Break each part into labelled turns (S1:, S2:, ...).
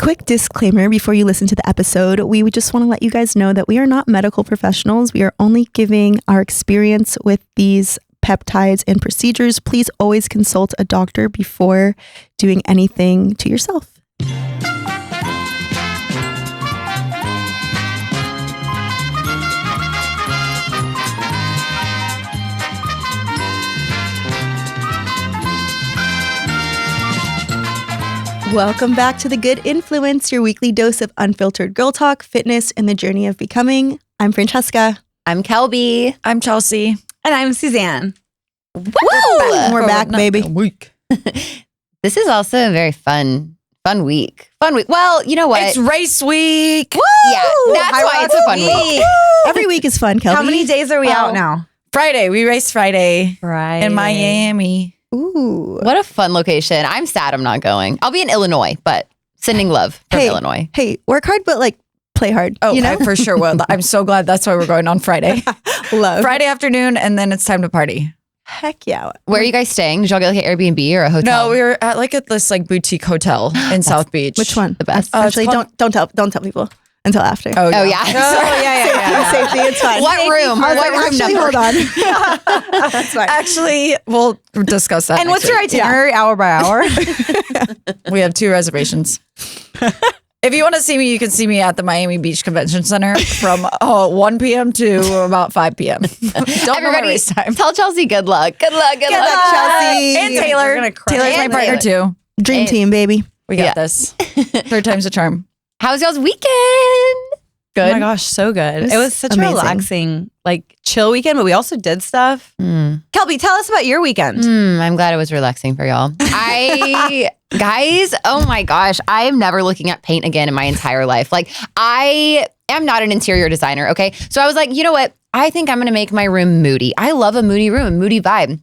S1: Quick disclaimer before you listen to the episode. We would just want to let you guys know that we are not medical professionals. We are only giving our experience with these peptides and procedures. Please always consult a doctor before doing anything to yourself. Welcome back to The Good Influence, your weekly dose of unfiltered girl talk, fitness, and the journey of becoming. I'm Francesca.
S2: I'm Kelby.
S3: I'm Chelsea.
S4: And I'm Suzanne.
S1: Woo! We're back, baby.
S3: Week.
S2: This is also a very fun week. Fun week. Well, you know what?
S3: It's race week.
S2: Woo! Yeah, that's why it's a fun week.
S1: Every week is fun, Kelby.
S4: How many days are we out now?
S3: Friday. We race Friday
S4: Friday.
S3: in Miami.
S1: Ooh.
S2: What a fun location. I'm sad I'm not going. I'll be in Illinois, but sending love from Illinois.
S1: Hey, work hard, but like play hard.
S3: Oh,
S1: you know?
S3: I for sure will. I'm so glad that's why we're going on Friday.
S1: Love.
S3: Friday afternoon, and then it's time to party.
S1: Heck yeah.
S2: Where are you guys staying? Did y'all get like an Airbnb or a hotel?
S3: No, we were at this boutique hotel in South Beach.
S1: Which one?
S2: The best.
S1: Actually, don't tell people until after.
S2: Oh yeah.
S3: yeah.
S1: Safety, it's fine.
S2: What room?
S1: I was
S2: What
S1: like,
S2: room
S1: actually,
S2: number?
S1: hold on. That's fine.
S3: Actually, we'll discuss that.
S4: And
S3: next
S4: what's your
S3: week.
S4: itinerary hour by hour?
S3: We have 2 reservations. If you want to see me, you can see me at the Miami Beach Convention Center from 1 p.m. to about 5 p.m. Don't
S2: Everybody,
S3: waste time.
S2: tell Chelsea good luck. Good luck,
S1: Good luck, Chelsea.
S3: And Taylor.
S4: You're gonna cry.
S3: Taylor's my
S2: And
S3: partner
S2: Taylor.
S3: too.
S1: Dream team, baby.
S3: We got
S2: Yeah.
S3: this. 3rd time's a charm.
S2: How's y'all's weekend?
S4: Oh my gosh, so good. It was such
S1: amazing.
S4: a relaxing, chill weekend, but we also did stuff. Kelby, tell us about your weekend.
S2: I'm glad it was relaxing for y'all. Guys, oh my gosh, I am never looking at paint again in my entire life. Like, I am not an interior designer, okay? So I was like, you know what? I think I'm going to make my room moody. I love a moody room, a moody vibe.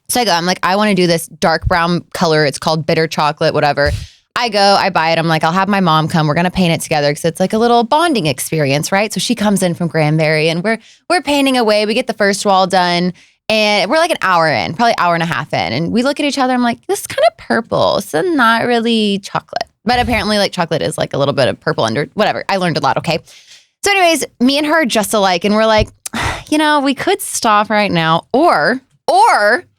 S2: So I'm like, I want to do this dark brown color. It's called bitter chocolate, whatever. I go, I buy it. I'm like, I'll have my mom come. We're going to paint it together because it's like a little bonding experience, right? So she comes in from Granbury and we're painting away. We get the first wall done and we're like an hour in, probably hour and a half in. And we look at each other. I'm like, this is kind of purple. So not really chocolate. But apparently like chocolate is like a little bit of purple under, whatever. I learned a lot, okay? So anyways, me and her are just alike. And we're like, we could stop right now or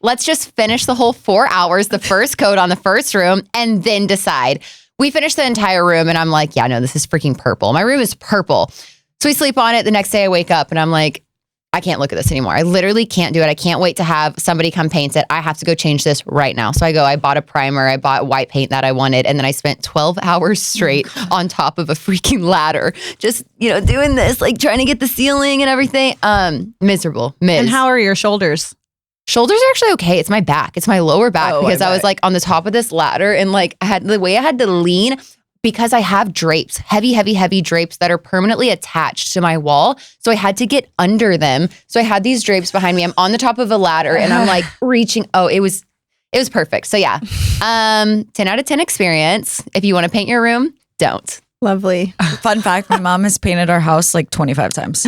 S2: let's just finish the whole 4 hours, the first coat on the first room, and then decide. We finished the entire room, and I'm like, yeah, no, this is freaking purple. My room is purple. So we sleep on it. The next day I wake up, and I'm like, I can't look at this anymore. I literally can't do it. I can't wait to have somebody come paint it. I have to go change this right now. So I bought a primer. I bought white paint that I wanted, and then I spent 12 hours straight on top of a freaking ladder, just, doing this, like trying to get the ceiling and everything. Miserable.
S4: And how are your shoulders?
S2: Shoulders are actually okay. It's my back. It's my lower back because I was like on the top of this ladder and like I had to lean because I have drapes, heavy drapes that are permanently attached to my wall. So I had to get under them. So I had these drapes behind me. I'm on the top of a ladder and I'm like reaching. Oh, it was perfect. So yeah, 10 out of 10 experience. If you want to paint your room, don't.
S1: Lovely.
S3: Fun fact, my mom has painted our house like 25 times.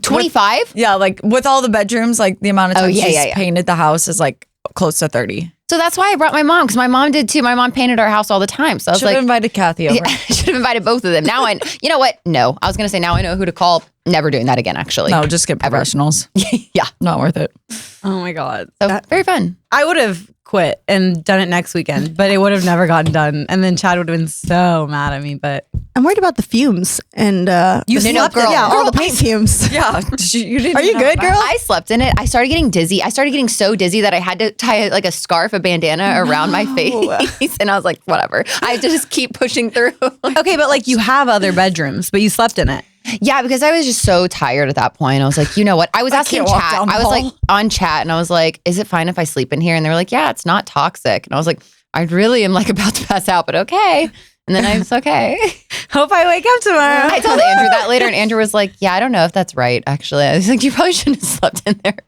S2: 25?
S3: Yeah, like with all the bedrooms, like the amount of times she's
S2: yeah.
S3: painted the house is like close to 30.
S2: So that's why I brought my mom, because my mom did too. My mom painted our house all the time. So I was
S3: Should
S2: like,
S3: have invited Kathy over.
S2: I should have invited both of them. Now you know what? No, I was going to say now I know who to call. Never doing that again, actually.
S3: No, just get professionals.
S2: Yeah.
S3: Not worth it.
S4: Oh my God.
S2: So very fun.
S4: I would have quit and done it next weekend, but it would have never gotten done. And then Chad would have been so mad at me, but
S1: I'm worried about the fumes and
S4: You
S2: slept
S1: girl. Yeah, all the paint fumes.
S3: Yeah. You didn't
S1: Are you
S3: know
S1: good,
S3: that.
S1: girl?
S2: I slept in it. I started getting dizzy. I started getting so dizzy that I had to tie like a scarf, a bandana around my face. And I was like, whatever. I had to just keep pushing through.
S4: okay, but you have other bedrooms, but you slept in it.
S2: Yeah, because I was just so tired at that point. I was like, you know what? I was asking
S3: can't walk
S2: chat.
S3: down the
S2: I was like
S3: hall.
S2: on chat and I was like, is it fine if I sleep in here? And they were like, yeah, it's not toxic. And I was like, I really am like about to pass out, but okay. And then I was okay.
S4: Hope I wake up tomorrow.
S2: I told Andrew that later and Andrew was like, yeah, I don't know if that's right, actually. I was like, you probably shouldn't have slept in there.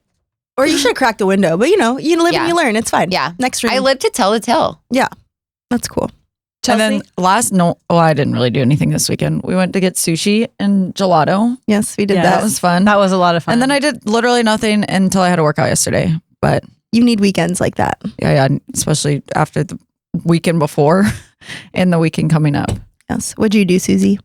S1: Or you should have cracked the window. But you live and you learn. It's fine.
S2: Yeah.
S1: Next room.
S2: I live to tell the tale.
S1: Yeah. That's cool.
S3: And then I didn't really do anything this weekend. We went to get sushi and gelato.
S1: Yes, we did
S4: Yeah,
S1: that.
S3: That was fun.
S4: That was a lot of fun.
S3: And then I did literally nothing until I had to work out yesterday. But
S1: You need weekends like that.
S3: yeah, especially after the weekend before and the weekend coming up.
S1: Yes. What'd you do, Susie?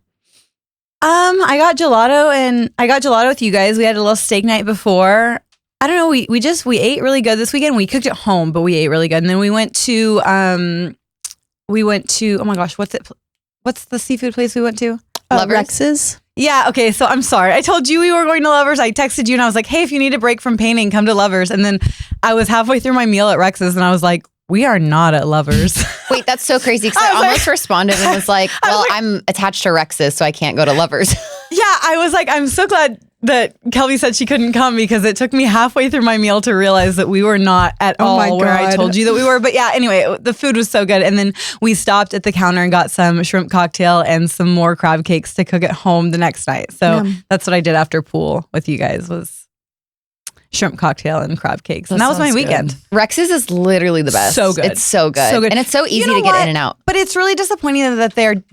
S4: I got gelato with you guys. We had a little steak night before. I don't know. We ate really good this weekend. We cooked at home, but we ate really good. And then we went to oh my gosh, what's the seafood place we went to?
S1: Rex's.
S4: Yeah, okay, so I'm sorry. I told you we were going to Lovers. I texted you and I was like, hey, if you need a break from painting, come to Lovers. And then I was halfway through my meal at Rex's and I was like, we are not at Lovers.
S2: Wait, that's so crazy because I almost responded and was like, well, I'm attached to Rex's, so I can't go to Lovers.
S4: Yeah, I was like, I'm so glad that Kelby said she couldn't come because it took me halfway through my meal to realize that we were not at all where I told you that we were. But yeah, anyway, the food was so good. And then we stopped at the counter and got some shrimp cocktail and some more crab cakes to cook at home the next night. So that's what I did after pool with you guys was shrimp cocktail and crab cakes. And that was my weekend.
S2: Rex's is literally the best.
S4: So good.
S2: It's so good.
S4: So good.
S2: And it's so easy to get in and out.
S4: But it's really disappointing that they're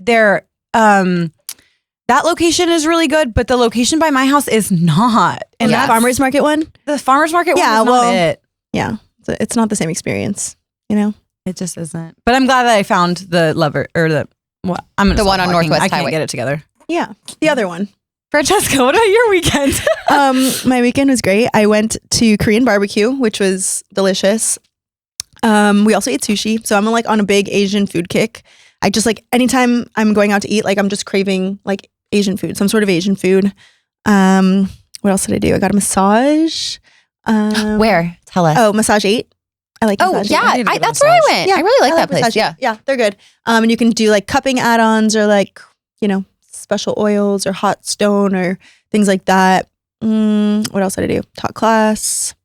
S4: that location is really good, but the location by my house is not.
S1: And the farmer's market one?
S4: The farmer's market one is not it.
S1: Yeah. So it's not the same experience, you know?
S4: It just isn't. But I'm glad that I found the Lover or the one on
S2: Northwest
S4: I can't
S2: Highway.
S4: get it together.
S1: Yeah. The other one.
S4: Francesca, what about your weekend?
S1: My weekend was great. I went to Korean barbecue, which was delicious. We also ate sushi. So I'm like on a big Asian food kick. I just like anytime I'm going out to eat, like I'm just craving like Asian food, some sort of Asian food. What else did I do? I got a massage.
S2: Where? Tell us.
S1: Oh, Massage 8. I like Massage 8.
S2: Yeah, that's where I went.
S1: Yeah,
S2: I really like that place.
S1: Massage 8.
S2: Yeah.
S1: Yeah, they're good. And you can do like cupping add-ons or like, you know, special oils or hot stone or things like that. What else did I do? Taught class.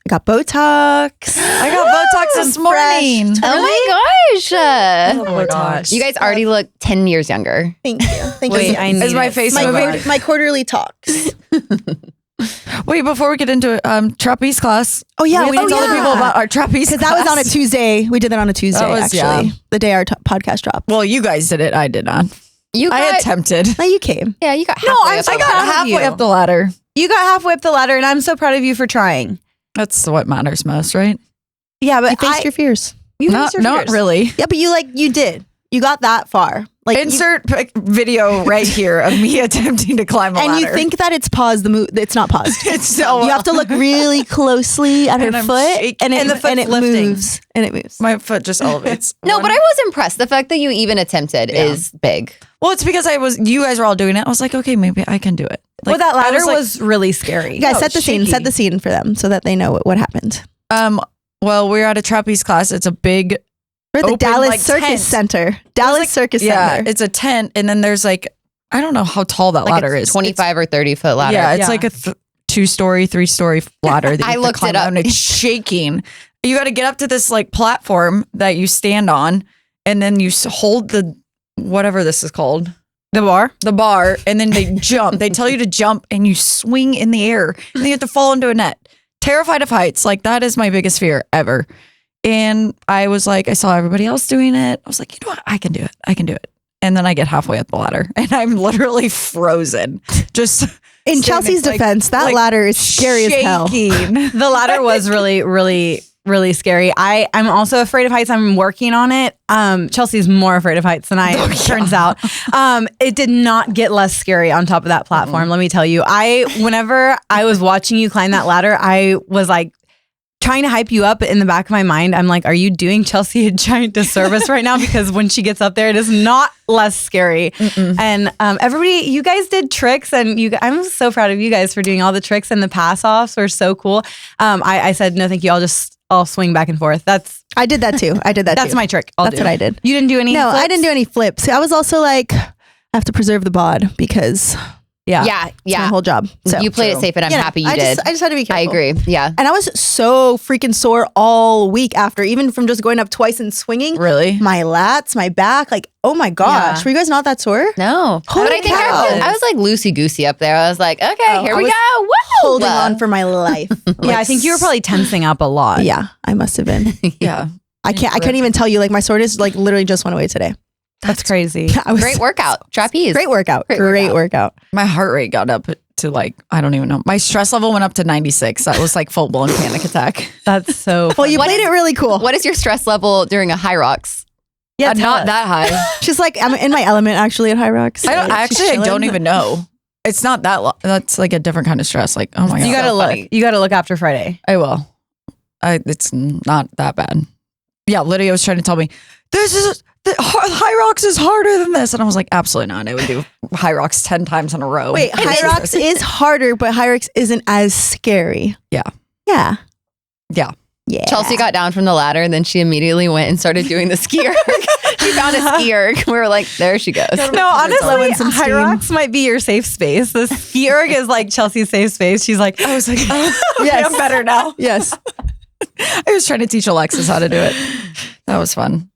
S1: I got Botox.
S3: I got Botox this morning.
S2: Oh my gosh.
S3: Oh my gosh.
S2: You guys already look 10 years younger.
S1: Thank you. Thank
S4: Wait,
S1: you.
S4: I need
S3: Is my
S4: it.
S3: face
S1: my,
S3: moving?
S1: my quarterly talks.
S3: Wait, before we get into it, trapeze class.
S1: Oh yeah,
S3: we need to tell the people about our trapeze
S1: because that was on a Tuesday. We did that on a Tuesday,
S3: That was-
S1: actually.
S3: yeah.
S1: The day our podcast dropped.
S3: Well, you guys did it. I did not. I attempted.
S1: No, you came.
S2: Yeah, you got
S4: No,
S2: halfway
S4: I'm
S2: up
S4: so
S2: the
S4: proud
S2: ladder.
S4: of
S3: halfway
S4: you.
S3: up the ladder.
S4: You got halfway up the ladder, and I'm so proud of you for trying.
S3: That's what matters most, right?
S4: Yeah, but
S1: You faced your fears.
S4: you
S3: Not,
S4: faced your
S3: not
S4: fears.
S3: really.
S1: Yeah, but you did. You got that far. Like
S3: Insert video right here of me attempting to climb a
S1: and
S3: ladder.
S1: you think that it's paused. It's not paused.
S3: it's so
S1: You have to look really closely at her
S3: And I'm
S1: foot,
S3: shaking.
S1: and
S3: And the
S1: it
S3: foot's lifting.
S1: moves. And it moves.
S3: my foot just elevates.
S2: No, but I was impressed. The fact that you even attempted is big.
S3: Well, it's because you guys were all doing it. I was like, okay, maybe I can do it.
S4: Well, that ladder
S3: I
S4: was really scary.
S1: You guys,
S3: No,
S1: set the scene.
S3: shaky.
S1: Set the scene for them so that they know what happened.
S3: Well, we're at a trapeze class. It's a big
S1: We're at the
S3: open,
S1: Dallas
S3: like,
S1: Circus
S3: tent.
S1: Center. Dallas Circus
S3: Yeah,
S1: Center.
S3: it's a tent, and then there's like I don't know how tall that
S2: Like
S3: ladder
S2: a
S3: is.
S2: 25 or 30 foot ladder.
S3: Yeah, it's
S4: Yeah.
S3: like a 2-story, 3-story ladder. That you
S2: I
S3: have to
S2: looked
S3: climb
S2: it up.
S3: out and it's shaking. You got to get up to this like platform that you stand on, and then you hold the whatever this is called.
S4: The bar?
S3: And then they jump. They tell you to jump, and you swing in the air, and then you have to fall into a net. Terrified of heights. Like that is my biggest fear ever. And I was like, I saw everybody else doing it. I was like, you know what? I can do it. I can do it. And then I get halfway up the ladder, and I'm literally frozen. Just
S1: In
S3: standing,
S1: Chelsea's
S3: like-
S1: defense, that
S3: like
S1: ladder is scary as hell.
S3: shaking.
S4: The ladder was really, really, really scary. I'm also afraid of heights. I'm working on it. Chelsea's more afraid of heights than I am, turns out. It did not get less scary on top of that platform, let me tell you. Whenever I was watching you climb that ladder, I was like trying to hype you up in the back of my mind. I'm like, are you doing Chelsea a giant disservice right now? Because when she gets up there, it is not less scary. And everybody, you guys did tricks, and I'm so proud of you guys for doing all the tricks, and the pass offs were so cool. I said, no, thank you. I'll swing back and forth.
S1: I did that too.
S4: That's my trick.
S1: That's what I did.
S4: You didn't do any
S1: No,
S4: flips?
S1: I didn't do any flips. I was also like, I have to preserve the bod because
S2: Yeah.
S1: it's my whole job. So
S2: You played it safe, and I'm
S1: you know,
S2: happy you
S1: I
S2: did.
S1: just had to be careful.
S2: I agree. Yeah.
S1: And I was so freaking sore all week after, even from just going up twice and swinging.
S3: Really?
S1: My lats, my back, like, oh my gosh.
S4: Yeah.
S1: Were you guys not that sore?
S2: No.
S1: Holy
S2: but I think
S1: cow.
S2: I was like loosey goosey up there. I was like, okay, here
S1: I
S2: we
S1: was
S2: go. Woo!
S1: Holding on for my life.
S4: Yeah, I think you were probably tensing up a lot.
S1: Yeah, I must have been.
S3: Yeah.
S1: I can't even tell you, like my soreness like literally just went away today.
S4: That's crazy.
S1: I was
S2: Great workout. Trapeze.
S1: Great workout. Great workout.
S3: My heart rate got up to like, I don't even know. My stress level went up to 96. That was like full blown panic attack.
S4: That's so
S1: Well, you
S2: What
S1: played
S2: is-
S1: it really cool.
S2: What is your stress level during a high rocks?
S4: Yeah, tell
S3: not
S4: us.
S3: that high.
S1: She's like, I'm in my element actually at High Rocks.
S3: I don't even know. It's not that that's like a different kind of stress. Like, oh my God.
S4: You gotta
S2: So
S4: look.
S2: funny.
S4: You gotta look after Friday.
S3: I will. It's not that bad. Yeah, Lydia was trying to tell me, High Rocks is harder than this. And I was like, absolutely not. I would do High Rocks 10 times in a row.
S1: Wait, High Rocks is harder, but High Rocks isn't as scary.
S3: Yeah.
S1: Yeah.
S3: Yeah.
S1: Yeah.
S2: Chelsea got down from the ladder and then she immediately went and started doing the ski erg. She found a ski erg. We were like, there she goes.
S4: No, honestly,
S1: Blowing some
S4: High
S1: steam.
S4: Rocks might be your safe space. The ski erg is like Chelsea's safe space. She's like,
S3: I was like, oh,
S1: Yes.
S3: I'm better now.
S1: Yes.
S3: I was trying to teach Alexis how to do it. That was fun.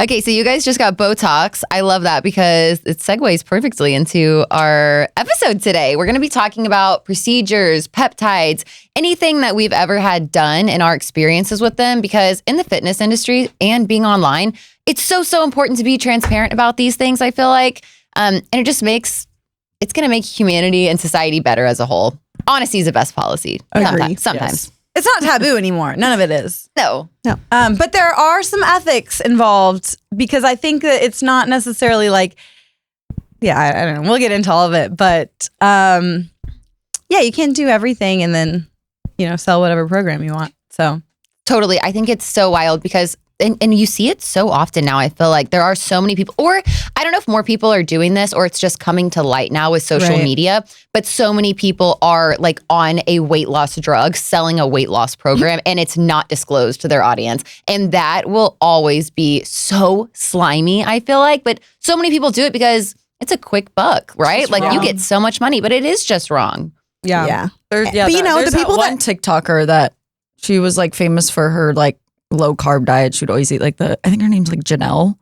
S2: Okay, so you guys just got Botox. I love that because it segues perfectly into our episode today. We're going to be talking about procedures, peptides, anything that we've ever had done and our experiences with them, because in the fitness industry and being online, it's so important to be transparent about these things, I feel like. And it just it's going to make humanity and society better as a whole. Honesty is the best policy.
S1: Agree.
S2: Sometimes.
S4: it's not taboo anymore. None of it is.
S2: No.
S4: But there are some ethics involved because I think that it's not necessarily like, yeah, I don't know. We'll get into all of it, but yeah, you can't do everything and then, sell whatever program you want. So
S2: Totally. I think it's so wild because, and you see it so often now. I feel like there are so many people, or I don't know if more people are doing this or it's just coming to light now with social
S4: Right.
S2: media, but so many people are like on a weight loss drug, selling a weight loss program, and it's not disclosed to their audience. And that will always be so slimy, I feel like. But so many people do it because it's a quick buck, right? Like you get so much money, but it is just wrong.
S1: Yeah.
S3: There's,
S1: But the people
S3: one TikToker that she was like famous for her like low carb diet. She'd always eat like I think her name's like Janelle.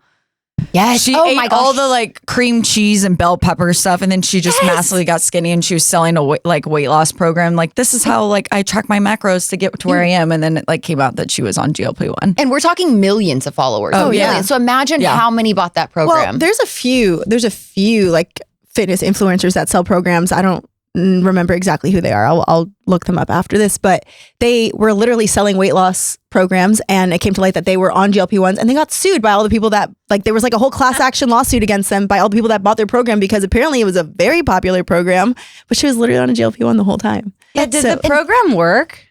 S2: Yes.
S3: She
S2: oh
S3: ate
S2: my gosh.
S3: all the like cream cheese and bell pepper stuff, and then she just massively got skinny, and she was selling a weight loss program. Like, this is how like I track my macros to get to where I am, and then it like came out that she was on GLP-1.
S2: And we're talking millions of followers.
S3: Oh, yeah.
S2: Millions. So imagine
S3: Yeah.
S2: how many bought that
S1: Well,
S2: program.
S1: there's a few like fitness influencers that sell programs. I don't remember exactly who they are. I'll look them up after this, but they were literally selling weight loss programs, and it came to light that they were on GLP-1s, and they got sued by all the people that there was like a whole class action lawsuit against them by all the people that bought their program because apparently it was a very popular program, but she was literally on a GLP-1 the whole time.
S4: yeah, did
S1: So-
S4: the program work?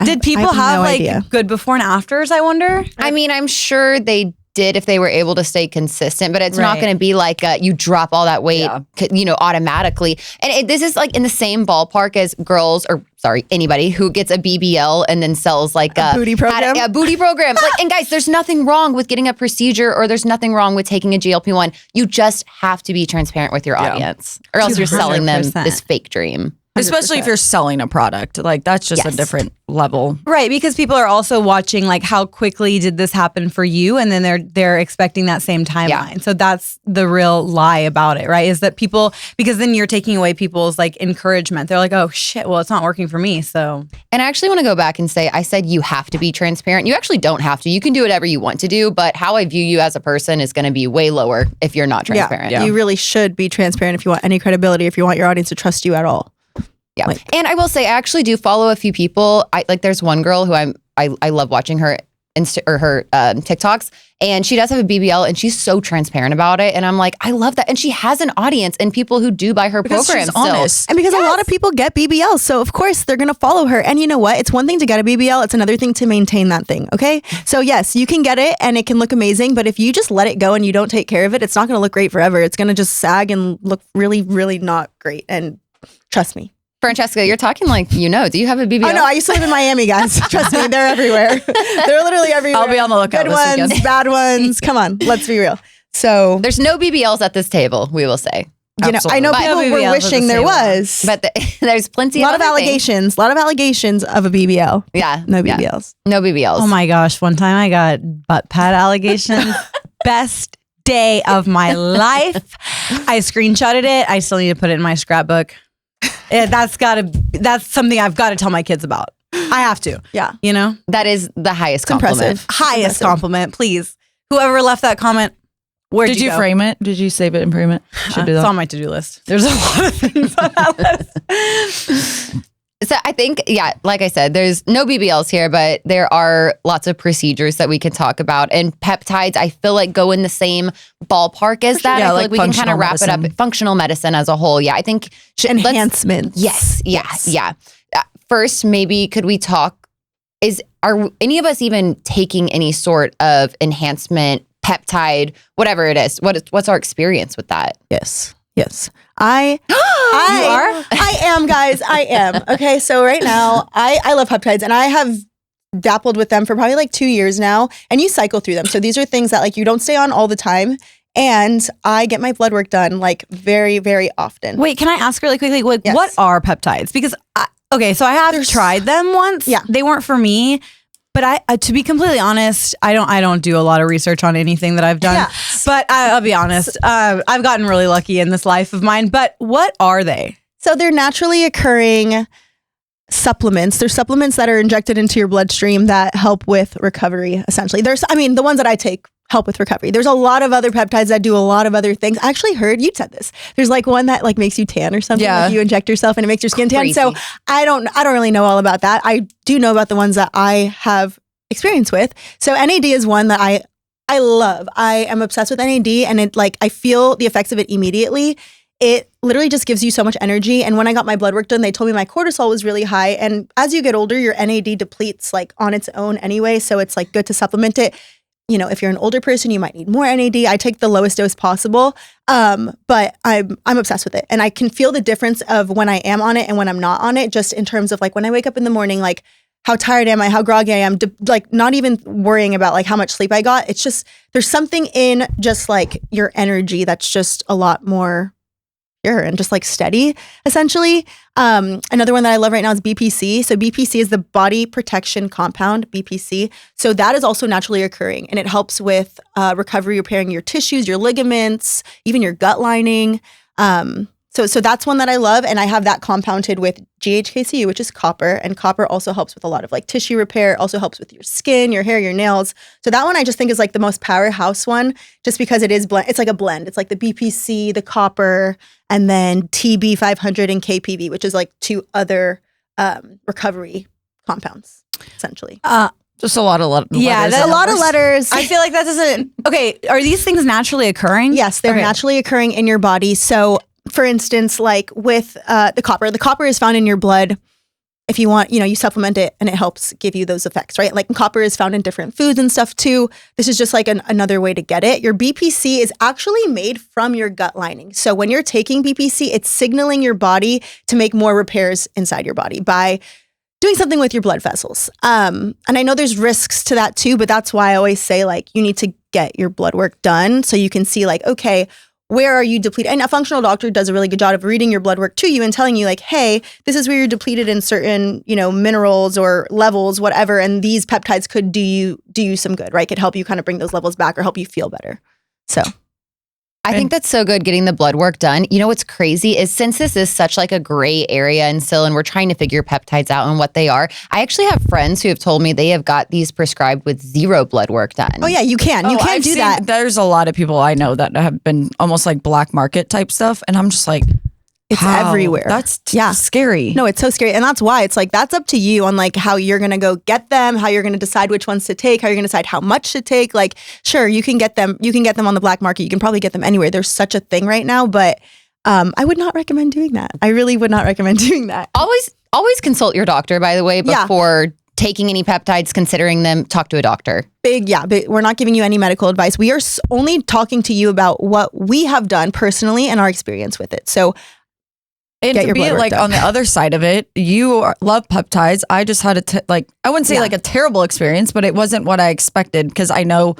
S4: Did people
S1: I
S4: have
S1: no
S4: like
S1: idea.
S4: good before and afters? I wonder.
S2: I mean, I'm sure they did if they were able to stay consistent, but it's not
S4: Right.
S2: going to be like you drop all that weight, automatically. And this is like in the same ballpark as anybody who gets a BBL and then sells like a
S1: booty program?
S2: A booty program. And guys, there's nothing wrong with getting a procedure or there's nothing wrong with taking a GLP-1. You just have to be transparent with your audience or else you're selling them
S4: 200%.
S2: this fake dream.
S3: Especially if you're selling a product, like that's just a
S2: Yes.
S3: different level.
S4: Right, because people are also watching like how quickly did this happen for you, and then they're expecting that same timeline.
S2: Yeah.
S4: So that's the real lie about it, right? Is that people, because then you're taking away people's like encouragement. They're like, oh shit, well it's not working for me. So
S2: And I actually want to go back and say, I said you have to be transparent. You actually don't have to. You can do whatever you want to do, but how I view you as a person is going to be way lower if you're not transparent.
S1: You really should be transparent if you want any credibility, if you want your audience to trust you at all.
S2: Yeah.
S1: Like-
S2: And I will say, I actually do follow a few people. There's one girl who I love watching her TikToks, and she does have a BBL, and she's so transparent about it. And I'm like, I love that. And she has an audience and people who do buy her
S3: Because
S2: program.
S3: she's honest.
S1: And because a lot of people get BBLs, so of course they're going to follow her. And you know what? It's one thing to get a BBL. It's another thing to maintain that thing. Okay. So yes, you can get it and it can look amazing. But if you just let it go and you don't take care of it, it's not going to look great forever. It's going to just sag and look really, really not great. And trust me.
S2: Francesca, you're talking like do you have a BBL?
S1: Oh no, I used to live in Miami, guys. Trust me, they're everywhere. They're literally everywhere.
S3: I'll be on the lookout
S1: Good
S3: this
S1: ones,
S3: weekend.
S1: bad ones. Come on, let's be real. So
S2: There's no BBLs at this table, we will say.
S1: I know
S3: Absolutely.
S1: people
S4: No
S1: were
S4: BBLs at
S1: wishing
S4: the
S1: there
S4: table.
S1: was,
S2: But there's plenty
S1: a lot
S2: of
S1: of
S2: other things.
S1: allegations. A lot of allegations of a BBL.
S2: Yeah.
S1: No
S2: yeah.
S1: BBLs.
S2: No BBLs.
S4: oh my gosh, one time I got butt pad allegations. Best day of my life. I screenshotted it. I still need to put it in my scrapbook. That's something I've got to tell my kids about. I have to.
S1: Yeah.
S4: You know?
S2: That is the highest
S1: It's
S2: compliment.
S1: impressive.
S4: Highest
S1: Impressive.
S4: compliment, please. Whoever left that comment, where'd
S3: Did you
S4: go?
S3: frame it? Did you save it and frame it? Should do
S4: It's
S3: that.
S4: on my to-do list. There's a lot of things on that list.
S2: So I think, yeah, like I said, there's no BBLs here, but there are lots of procedures that we can talk about. And peptides, I feel like go in the same ballpark as that.
S3: Yeah,
S2: I feel
S3: like
S2: like we can kind of wrap it
S3: functional
S2: up. Functional medicine as a whole. Yeah, I think
S1: Enhancements.
S2: Yes. First, maybe could we talk? Are any of us even taking any sort of enhancement, peptide, whatever it is? What's our experience with that?
S1: Yes. I am, guys. I am. Okay. So right now I love peptides and I have dappled with them for probably like 2 years now, and you cycle through them. So these are things that like you don't stay on all the time. And I get my blood work done like very, very often.
S4: Wait, can I ask really quickly, like,
S1: Yes.
S4: what are peptides? Because, so I have tried them once.
S1: Yeah.
S4: They weren't for me. But to be completely honest, I don't do a lot of research on anything that I've done.
S1: Yeah.
S4: But I'll be honest, I've gotten really lucky in this life of mine. But what are they?
S1: So they're naturally occurring supplements. They're supplements that are injected into your bloodstream that help with recovery, essentially. The ones that I take help with recovery. There's a lot of other peptides that do a lot of other things. I actually heard you said this. There's like one that like makes you tan or something.
S3: Yeah.
S1: Like you inject yourself and it makes your skin tan. So I don't really know all about that. I do know about the ones that I have experience with. So NAD is one that I love. I am obsessed with NAD, and it like I feel the effects of it immediately. It literally just gives you so much energy. And when I got my blood work done, they told me my cortisol was really high. And as you get older, your NAD depletes like on its own anyway. So it's like good to supplement it. You know, if you're an older person, you might need more NAD. I take the lowest dose possible, but I'm obsessed with it. And I can feel the difference of when I am on it and when I'm not on it, just in terms of like when I wake up in the morning, like how tired am I, how groggy I am, like not even worrying about like how much sleep I got. It's just, there's something in just like your energy that's just a lot more pure and just like steady, essentially. Another one that I love right now is BPC. So BPC is the body protection compound, BPC. So that is also naturally occurring, and it helps with recovery, repairing your tissues, your ligaments, even your gut lining. So that's one that I love, and I have that compounded with GHKCU, which is copper, and copper also helps with a lot of like tissue repair, also helps with your skin, your hair, your nails. So that one I just think is like the most powerhouse one, just because it is it's like a blend. It's like the BPC, the copper, and then TB 500 and KPV, which is like two other recovery compounds, essentially.
S3: Just a lot of letters.
S4: Yeah,
S1: a lot of letters.
S4: I feel like that doesn't. Okay, are these things naturally occurring?
S1: Yes, they're naturally occurring in your body. So, for instance, like with the copper is found in your blood. If you want, you supplement it and it helps give you those effects, right? Like copper is found in different foods and stuff too. This is just like another way to get it. Your BPC is actually made from your gut lining. So when you're taking BPC, it's signaling your body to make more repairs inside your body by doing something with your blood vessels. And I know there's risks to that too, but that's why I always say like you need to get your blood work done so you can see like, okay, where are you depleted? And a functional doctor does a really good job of reading your blood work to you and telling you like, hey, this is where you're depleted in certain, minerals or levels, whatever. And these peptides could do you some good, right? Could help you kind of bring those levels back or help you feel better. So
S2: I think that's so good, getting the blood work done. You know what's crazy is since this is such like a gray area and we're trying to figure peptides out and what they are, I actually have friends who have told me they have got these prescribed with zero blood work done.
S1: Oh yeah, you can. You can
S3: I've
S1: do
S3: seen,
S1: that.
S3: There's a lot of people I know that have been almost like black market type stuff. And I'm just like,
S1: It's everywhere.
S3: That's
S1: Yeah.
S3: scary.
S1: No, it's so scary. And that's why it's like, that's up to you on like how you're going to go get them, how you're going to decide which ones to take, how you're going to decide how much to take. Like, sure, you can get them on the black market. You can probably get them anywhere. There's such a thing right now, but I would not recommend doing that. I really would not recommend doing that.
S2: Always consult your doctor, by the way, before taking any peptides, considering them, talk to a doctor.
S1: But we're not giving you any medical advice. We are only talking to you about what we have done personally and our experience with it. So
S3: And
S1: get
S3: to
S1: your
S3: be
S1: blood work
S3: like
S1: done.
S3: on the other side of it, love peptides. I just had I wouldn't say like a terrible experience, but it wasn't what I expected because I know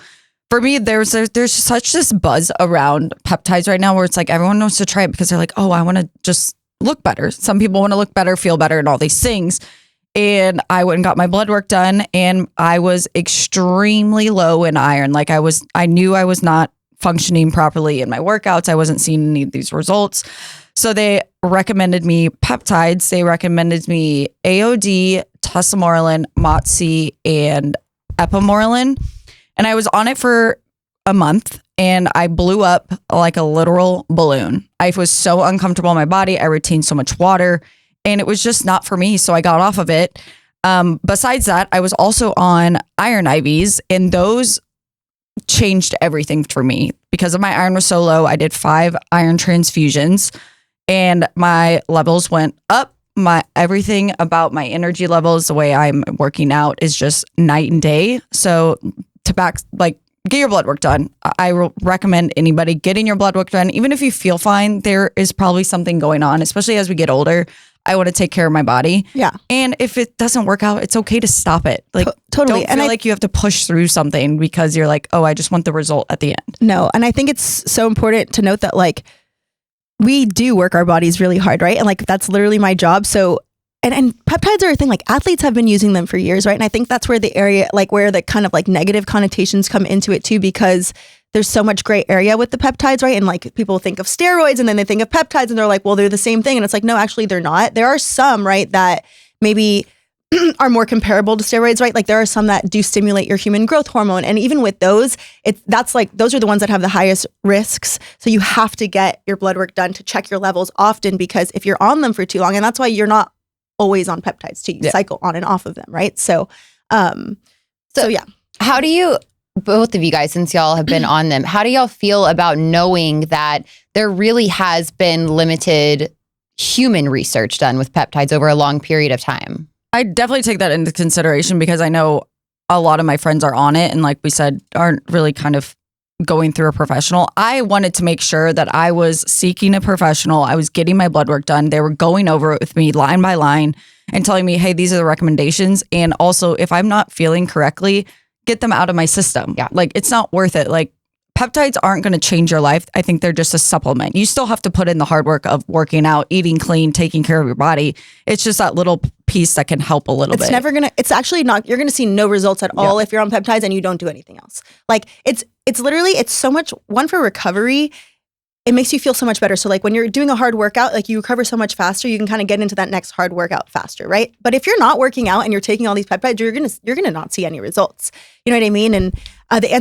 S3: for me there's such this buzz around peptides right now where it's like everyone wants to try it because they're like, oh, I want to just look better. Some people want to look better, feel better, and all these things. And I went and got my blood work done, and I was extremely low in iron. Like I knew I was not functioning properly in my workouts. I wasn't seeing any of these results. So they recommended me peptides. They recommended me AOD, tesamorelin, MOTS-c, and epamorelin. And I was on it for a month and I blew up like a literal balloon. I was so uncomfortable in my body. I retained so much water and it was just not for me. So I got off of it. Besides that, I was also on iron IVs, and those changed everything for me because of my iron was so low. I did 5 iron transfusions and my levels went up. My everything about my energy levels, the way I'm working out is just night and day. So to get your blood work done. I will recommend anybody getting your blood work done. Even if you feel fine, there is probably something going on, especially as we get older. I want to take care of my body.
S1: Yeah.
S3: And if it doesn't work out, it's okay to stop it. Like
S1: totally.
S3: Don't feel like you have to push through something because you're like, oh, I just want the result at the end.
S1: No. And I think it's so important to note that like we do work our bodies really hard, right? And like that's literally my job. So and peptides are a thing, like athletes have been using them for years, right? And I think that's where the area, like where the kind of like negative connotations come into it too, because there's so much gray area with the peptides, right? And like people think of steroids and then they think of peptides and they're like, well, they're the same thing. And it's like, no, actually they're not. There are some, right, that maybe are more comparable to steroids, right? Like there are some that do stimulate your human growth hormone. And even with those, that's like, those are the ones that have the highest risks. So you have to get your blood work done to check your levels often, because if you're on them for too long, and that's why you're not always on peptides too, you cycle on and off of them, right? So yeah.
S2: How do you, both of you guys, since y'all have been on them, how do y'all feel about knowing that there really has been limited human research done with peptides over a long period of time?
S3: I definitely take that into consideration because I know a lot of my friends are on it and like we said, aren't really kind of going through a professional. I wanted to make sure that I was seeking a professional. I was getting my blood work done. They were going over it with me line by line and telling me, hey, these are the recommendations. And also, if I'm not feeling correctly, get them out of my system.
S2: Yeah.
S3: Like it's not worth it. Like peptides aren't going to change your life. I think they're just a supplement. You still have to put in the hard work of working out, eating clean, taking care of your body. It's just that little piece that can help a little bit.
S1: It's actually not, you're going to see no results at all if you're on peptides and you don't do anything else. Like it's literally, it's so much, one, for recovery, it makes you feel so much better. So like when you're doing a hard workout, like you recover so much faster, you can kind of get into that next hard workout faster, right? But if you're not working out and you're taking all these peptides, you're gonna not see any results. You know what I mean? And the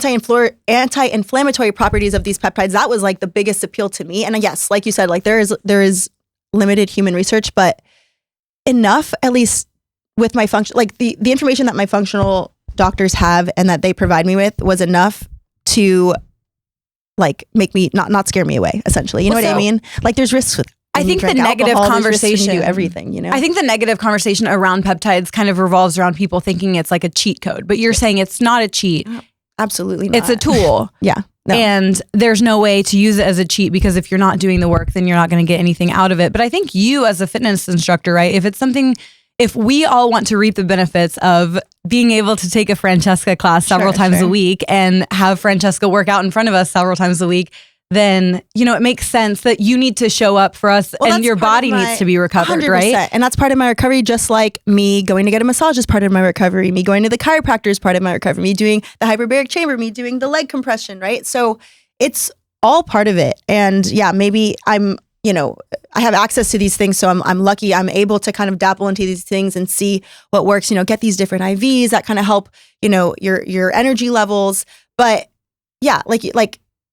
S1: anti-inflammatory properties of these peptides, that was like the biggest appeal to me. And yes, like you said, like there is limited human research, but enough, at least with my function, like the information that my functional doctors have and that they provide me with was enough to like make me not scare me away, essentially. You know what I mean? Like there's risks with
S4: I think the negative conversation,
S1: do everything, you know?
S4: I think the negative conversation around peptides kind of revolves around people thinking it's like a cheat code, but you're saying it's not a cheat.
S1: Absolutely not.
S4: It's a tool.
S1: Yeah. No.
S4: And there's no way to use it as a cheat, because if you're not doing the work, then you're not going to get anything out of it. But I think you as a fitness instructor, right? If we all want to reap the benefits of being able to take a Francesca class several times a week and have Francesca work out in front of us several times a week, then, you know, it makes sense that you need to show up for us and your body needs to be recovered, 100%. Right?
S1: And that's part of my recovery, just like me going to get a massage is part of my recovery, me going to the chiropractor is part of my recovery, me doing the hyperbaric chamber, me doing the leg compression, right? So it's all part of it. And yeah, maybe I have access to these things, so I'm lucky. I'm able to kind of dabble into these things and see what works. You know, get these different IVs that kind of help. You know, your energy levels. But yeah, like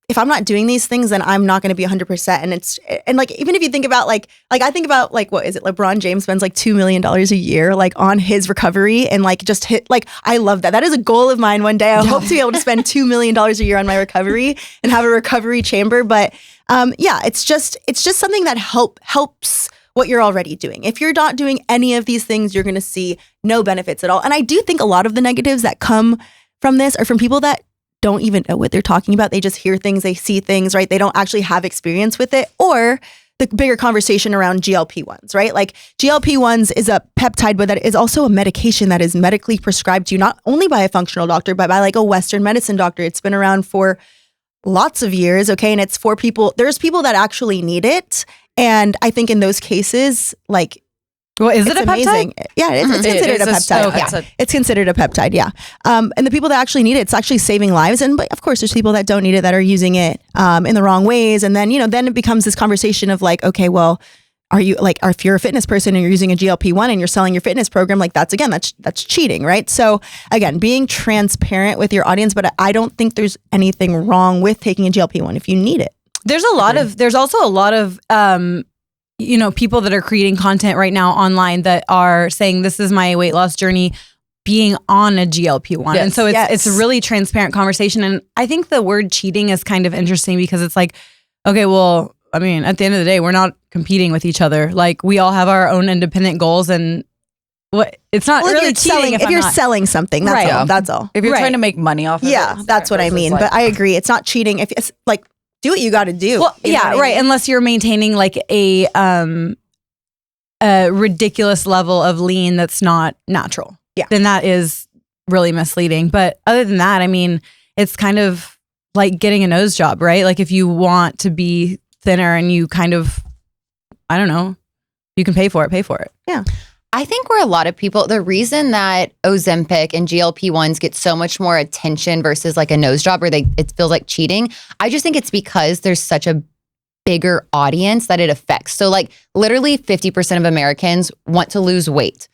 S1: if I'm not doing these things, then I'm not going to be 100%. And like even if you think about like I think about like what is it? LeBron James spends like $2 million a year like on his recovery and like just hit like I love that. That is a goal of mine one day. I hope to be able to spend $2 million a year on my recovery and have a recovery chamber. But yeah, it's just something that helps what you're already doing. If you're not doing any of these things, you're going to see no benefits at all. And I do think a lot of the negatives that come from this are from people that don't even know what they're talking about. They just hear things, they see things, right? They don't actually have experience with it. Or the bigger conversation around GLP-1s, right? Like GLP-1s is a peptide, but that is also a medication that is medically prescribed to you, not only by a functional doctor, but by like a Western medicine doctor. It's been around for lots of years, okay? And it's for people, there's people that actually need it. And I think in those cases, like,
S4: well, is it a
S1: amazing.
S4: peptide?
S1: Yeah, it's considered a peptide. It's considered a peptide, yeah. And the people that actually need it, it's actually saving lives. And but of course, there's people that don't need it that are using it in the wrong ways. And then, then it becomes this conversation of like, okay, well, are you like, if you're a fitness person and you're using a GLP-1 and you're selling your fitness program, like that's cheating, right? So again, being transparent with your audience, but I don't think there's anything wrong with taking a GLP-1 if you need it.
S4: There's also a lot of people that are creating content right now online that are saying this is my weight loss journey being on a GLP-1.
S3: Yes.
S4: And so it's a really transparent conversation. And I think the word cheating is kind of interesting because it's like, okay, well, I mean, at the end of the day, we're not competing with each other. Like we all have our own independent goals and it's not really cheating
S1: if you're selling something, that's
S4: Right.
S1: all. That's all.
S3: If you're trying to make money off of it.
S1: Yeah, that's what I mean. But I agree. It's not cheating. If it's like, do what you got to do.
S4: Well,
S1: You know
S4: yeah,
S1: what I
S4: right.
S1: mean?
S4: Unless you're maintaining like a ridiculous level of lean that's not natural.
S1: Yeah.
S4: Then that is really misleading. But other than that, I mean, it's kind of like getting a nose job, right? Like if you want to be thinner and you kind of, I don't know, you can pay for it, pay for it.
S1: Yeah.
S2: I think where a lot of people, the reason that Ozempic and GLP-1s get so much more attention versus like a nose job where it feels like cheating, I just think it's because there's such a bigger audience that it affects. So like literally 50% of Americans want to lose weight.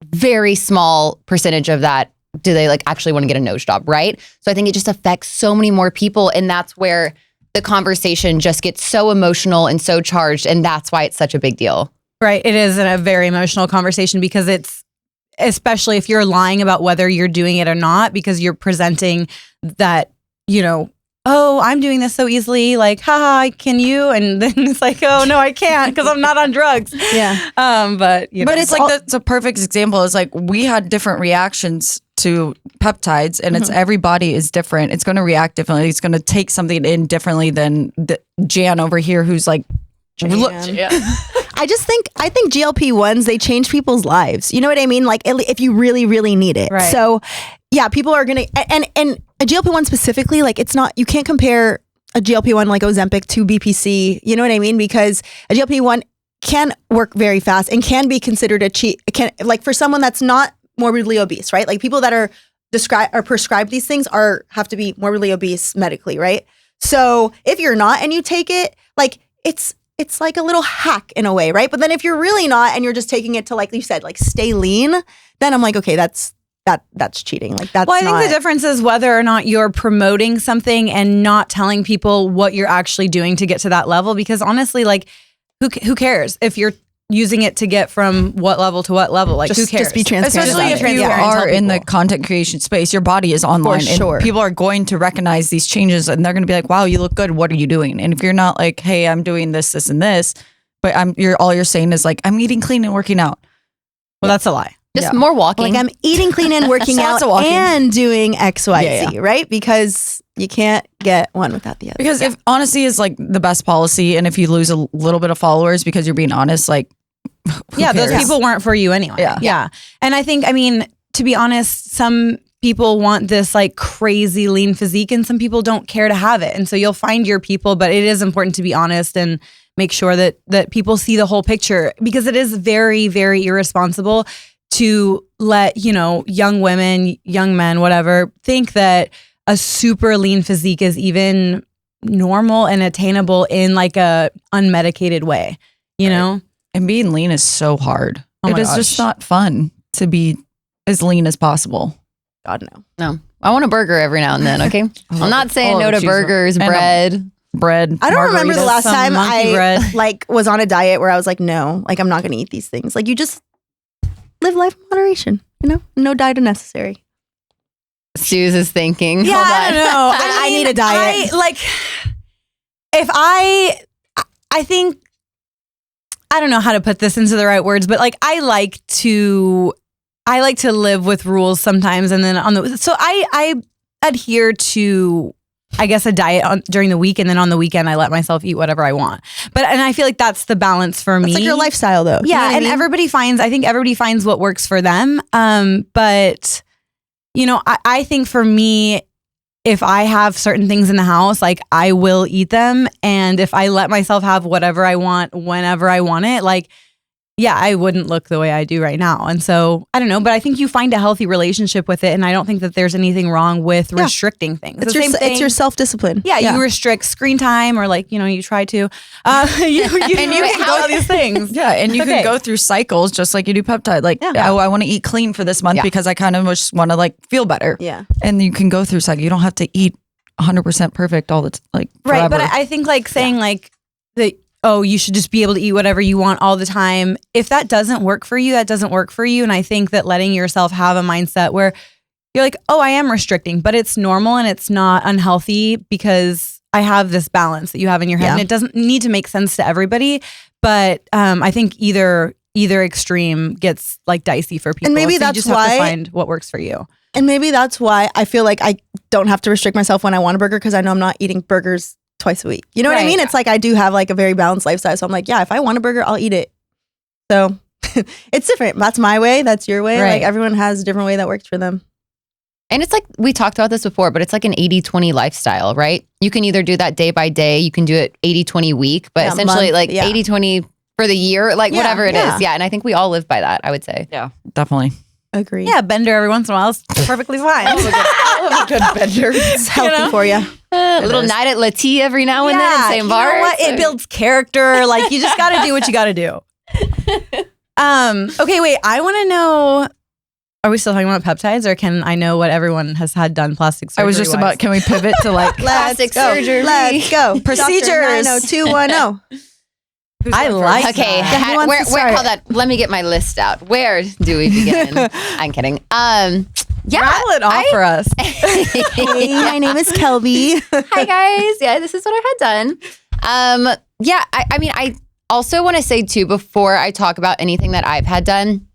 S2: Very small percentage of that do they like actually want to get a nose job, right? So I think it just affects so many more people, and that's where the conversation just gets so emotional and so charged, and that's why it's such a big deal.
S4: Right. It is a very emotional conversation because it's, especially if you're lying about whether you're doing it or not, because you're presenting that, oh, I'm doing this so easily. Like, haha, can you? And then it's like, oh, no, I can't because I'm not on drugs.
S1: Yeah.
S3: But it's like, that's a perfect example. It's like we had different reactions to peptides and it's every body is different. It's going to react differently. It's going to take something in differently than Jan over here who's like, look.
S1: I think GLP-1s, they change people's lives. You know what I mean? Like if you really, really need it.
S4: Right.
S1: So yeah, people are going to, and a GLP-1 specifically, like it's not, you can't compare a GLP-1 like Ozempic to BPC. You know what I mean? Because a GLP-1 can work very fast and can be considered a cheat. Like for someone that's not morbidly obese, right? Like people that are prescribed these things have to be morbidly obese medically, right? So if you're not and you take it, like it's like a little hack in a way, right? But then if you're really not and you're just taking it to, like you said, like stay lean, then I'm like, okay, that's cheating. Like that's
S4: well, I think the difference is whether or not you're promoting something and not telling people what you're actually doing to get to that level. Because honestly, like who cares if you're using it to get from what level to what level? Like who cares?
S1: Just be transparent.
S3: Especially if you are in the content creation space, your body is online and people are going to recognize these changes and they're going to be like, wow, you look good. What are you doing? And if you're not like, hey, I'm doing this, this, and this, but all you're saying is like, I'm eating clean and working out.
S4: Well, that's a lie.
S2: Just more walking.
S1: Like I'm eating clean and working out and doing XYZ, right? Because you can't get one without the other.
S3: Because if honesty is like the best policy, and if you lose a little bit of followers because you're being honest, like,
S4: yeah, those people weren't for you anyway. Yeah. And I think, to be honest, some people want this like crazy lean physique and some people don't care to have it. And so you'll find your people, but it is important to be honest and make sure that people see the whole picture, because it is very, very irresponsible to let, young women, young men, whatever, think that a super lean physique is even normal and attainable in like a unmedicated way, you know?
S3: And being lean is so hard. It is just not fun to be as lean as possible.
S1: God, no.
S2: No. I want a burger every now and then, okay? I'm not saying no to burgers, bread.
S1: I don't remember the last time I
S4: bread.
S1: like was on a diet where I was like, no, like I'm not going to eat these things. Like you just live life in moderation, no diet unnecessary.
S2: Suze is thinking.
S1: Yeah,
S2: Hold on.
S1: I don't know. I need a diet.
S4: I think, I don't know how to put this into the right words, but like I like to live with rules sometimes, and then so I adhere to, I guess, a diet during the week, and then on the weekend I let myself eat whatever I want. And I feel like that's the balance for me.
S1: It's like your lifestyle, though.
S4: Yeah,
S1: you know
S4: and I think everybody finds what works for them. But I think for me, if I have certain things in the house, like I will eat them. And if I let myself have whatever I want, whenever I want it, like, yeah, I wouldn't look the way I do right now. And so I don't know, but I think you find a healthy relationship with it. And I don't think that there's anything wrong with restricting things.
S1: It's your self-discipline.
S4: Yeah, you restrict screen time, or like, you try to, you can go all these things.
S3: Yeah, and you can go through cycles just like you do peptide. Like, I want to eat clean for this month because I kind of just want to like feel better.
S1: Yeah.
S3: And you can go through cycle. You don't have to eat 100% perfect all the time. Like,
S4: right.
S3: forever.
S4: But I think like saying like that oh, you should just be able to eat whatever you want all the time. If that doesn't work for you, that doesn't work for you. And I think that letting yourself have a mindset where you're like, oh, I am restricting, but it's normal and it's not unhealthy because I have this balance that you have in your head. And it doesn't need to make sense to everybody. But I think either extreme gets like dicey for people.
S1: And maybe
S4: so
S1: that's
S4: you just
S1: why
S4: have to find what works for you.
S1: And maybe that's why I feel like I don't have to restrict myself when I want a burger because I know I'm not eating burgers twice a week. You know what I mean? It's like I do have like a very balanced lifestyle. So I'm like, yeah, if I want a burger, I'll eat it. So it's different. That's my way. That's your way. Like everyone has a different way that works for them.
S2: And it's like, we talked about this before, but it's like an 80-20 lifestyle, right? You can either do that day by day, you can do it 80-20 week, but essentially like 80-20 for the year, like whatever it is. Yeah. And I think we all live by that, I would say.
S3: Yeah, definitely.
S1: Agree.
S4: Yeah, bender every once in a while is perfectly fine.
S1: I love a good bender. It's healthy for you.
S2: A little night at La Tea every now and then in same bar.
S4: You know what? It builds character. Like you just got to do what you got to do. Okay, wait. I want to know. Are we still talking about peptides, or can I know what everyone has had done plastic surgery?
S3: I was just about. Can we pivot to like
S2: plastic surgery?
S1: Let's go.
S4: Procedures.
S1: 90210.
S4: I like.
S2: Okay,
S1: that.
S2: where hold on. Let me get my list out. Where do we begin? I'm kidding. Yeah,
S4: rattle it off for us.
S1: Hey, my name is Kelby.
S2: Hi guys. Yeah, this is what I had done. Yeah, I mean, I also want to say too, before I talk about anything that I've had done,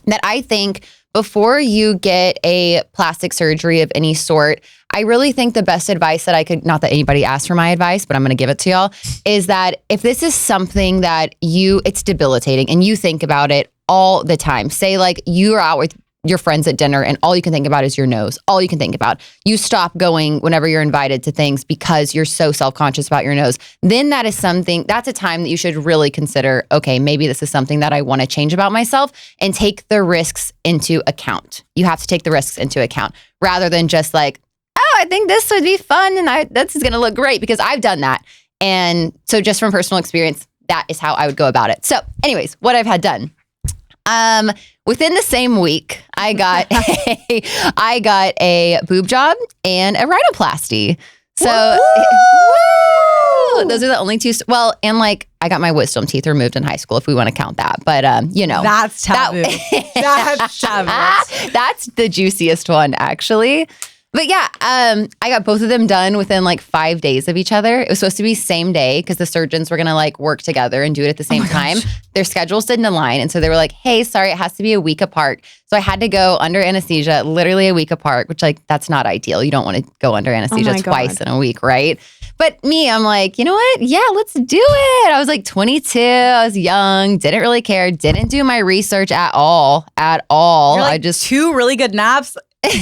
S2: that I think before you get a plastic surgery of any sort, I really think the best advice that I could, not that anybody asked for my advice, but I'm going to give it to y'all, is that if this is something that it's debilitating and you think about it all the time, say like you are out with your friends at dinner and all you can think about is your nose, all you can think about, you stop going whenever you're invited to things because you're so self-conscious about your nose, then that's a time that you should really consider, okay, maybe this is something that I want to change about myself and take the risks into account. You have to take the risks into account rather than just like, oh, I think this would be fun and this is going to look great because I've done that. And so just from personal experience, that is how I would go about it. So anyways, what I've had done. Within the same week, I got a boob job and a rhinoplasty. So those are the only two. Well, and like I got my wisdom teeth removed in high school, if we want to count that. But you know,
S4: that's taboo. That's taboo.
S2: That's the juiciest one, actually. But yeah, I got both of them done within like 5 days of each other. It was supposed to be same day because the surgeons were going to like work together and do it at the same time. Their schedules didn't align. And so they were like, hey, sorry, it has to be a week apart. So I had to go under anesthesia, literally a week apart, which like, that's not ideal. You don't want to go under anesthesia twice in a week, right? But me, I'm like, you know what? Yeah, let's do it. I was like 22. I was young, didn't really care, didn't do my research at all.
S4: You're like, I just 2 really good naps.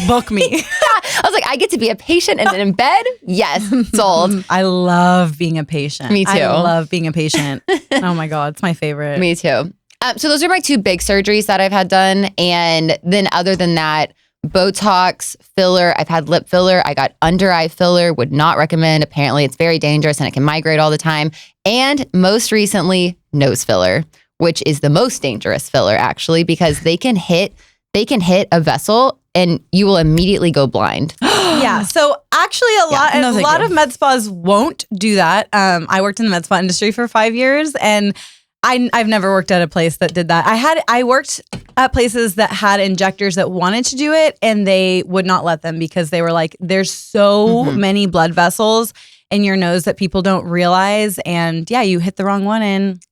S4: Book me.
S2: Yeah. I was like, I get to be a patient and then in bed. Yes, sold.
S4: I love being a patient.
S2: Me too.
S4: I love being a patient. Oh my God, it's my favorite.
S2: Me too. So those are my 2 big surgeries that I've had done. And then other than that, Botox, filler. I've had lip filler. I got under eye filler. Would not recommend. Apparently it's very dangerous and it can migrate all the time. And most recently, nose filler, which is the most dangerous filler actually, because they can hit a vessel and you will immediately go blind.
S4: Yeah. So actually a lot of med spas won't do that. I worked in the med spa industry for 5 years and I've never worked at a place that did that. I worked at places that had injectors that wanted to do it and they would not let them because they were like, there's so many blood vessels in your nose that people don't realize. And yeah, you hit the wrong one and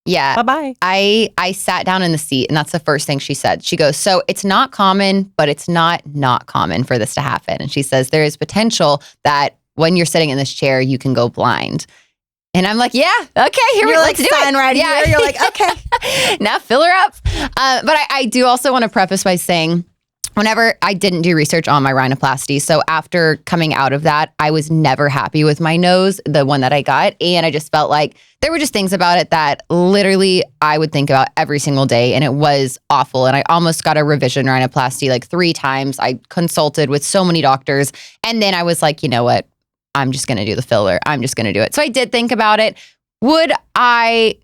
S2: yeah.
S4: Bye-bye.
S2: I sat down in the seat and that's the first thing she said. She goes, so it's not common, but it's not common for this to happen. And she says, there is potential that when you're sitting in this chair, you can go blind. And I'm like, yeah, okay, here we go. Let's do it.
S1: Right here. You're like, okay.
S2: Now fill her up. But I do also want to preface by saying, whenever I didn't do research on my rhinoplasty, so after coming out of that, I was never happy with my nose, the one that I got. And I just felt like there were just things about it that literally I would think about every single day. And it was awful. And I almost got a revision rhinoplasty like 3 times. I consulted with so many doctors. And then I was like, you know what? I'm just going to do the filler. I'm just going to do it. So I did think about it. Would I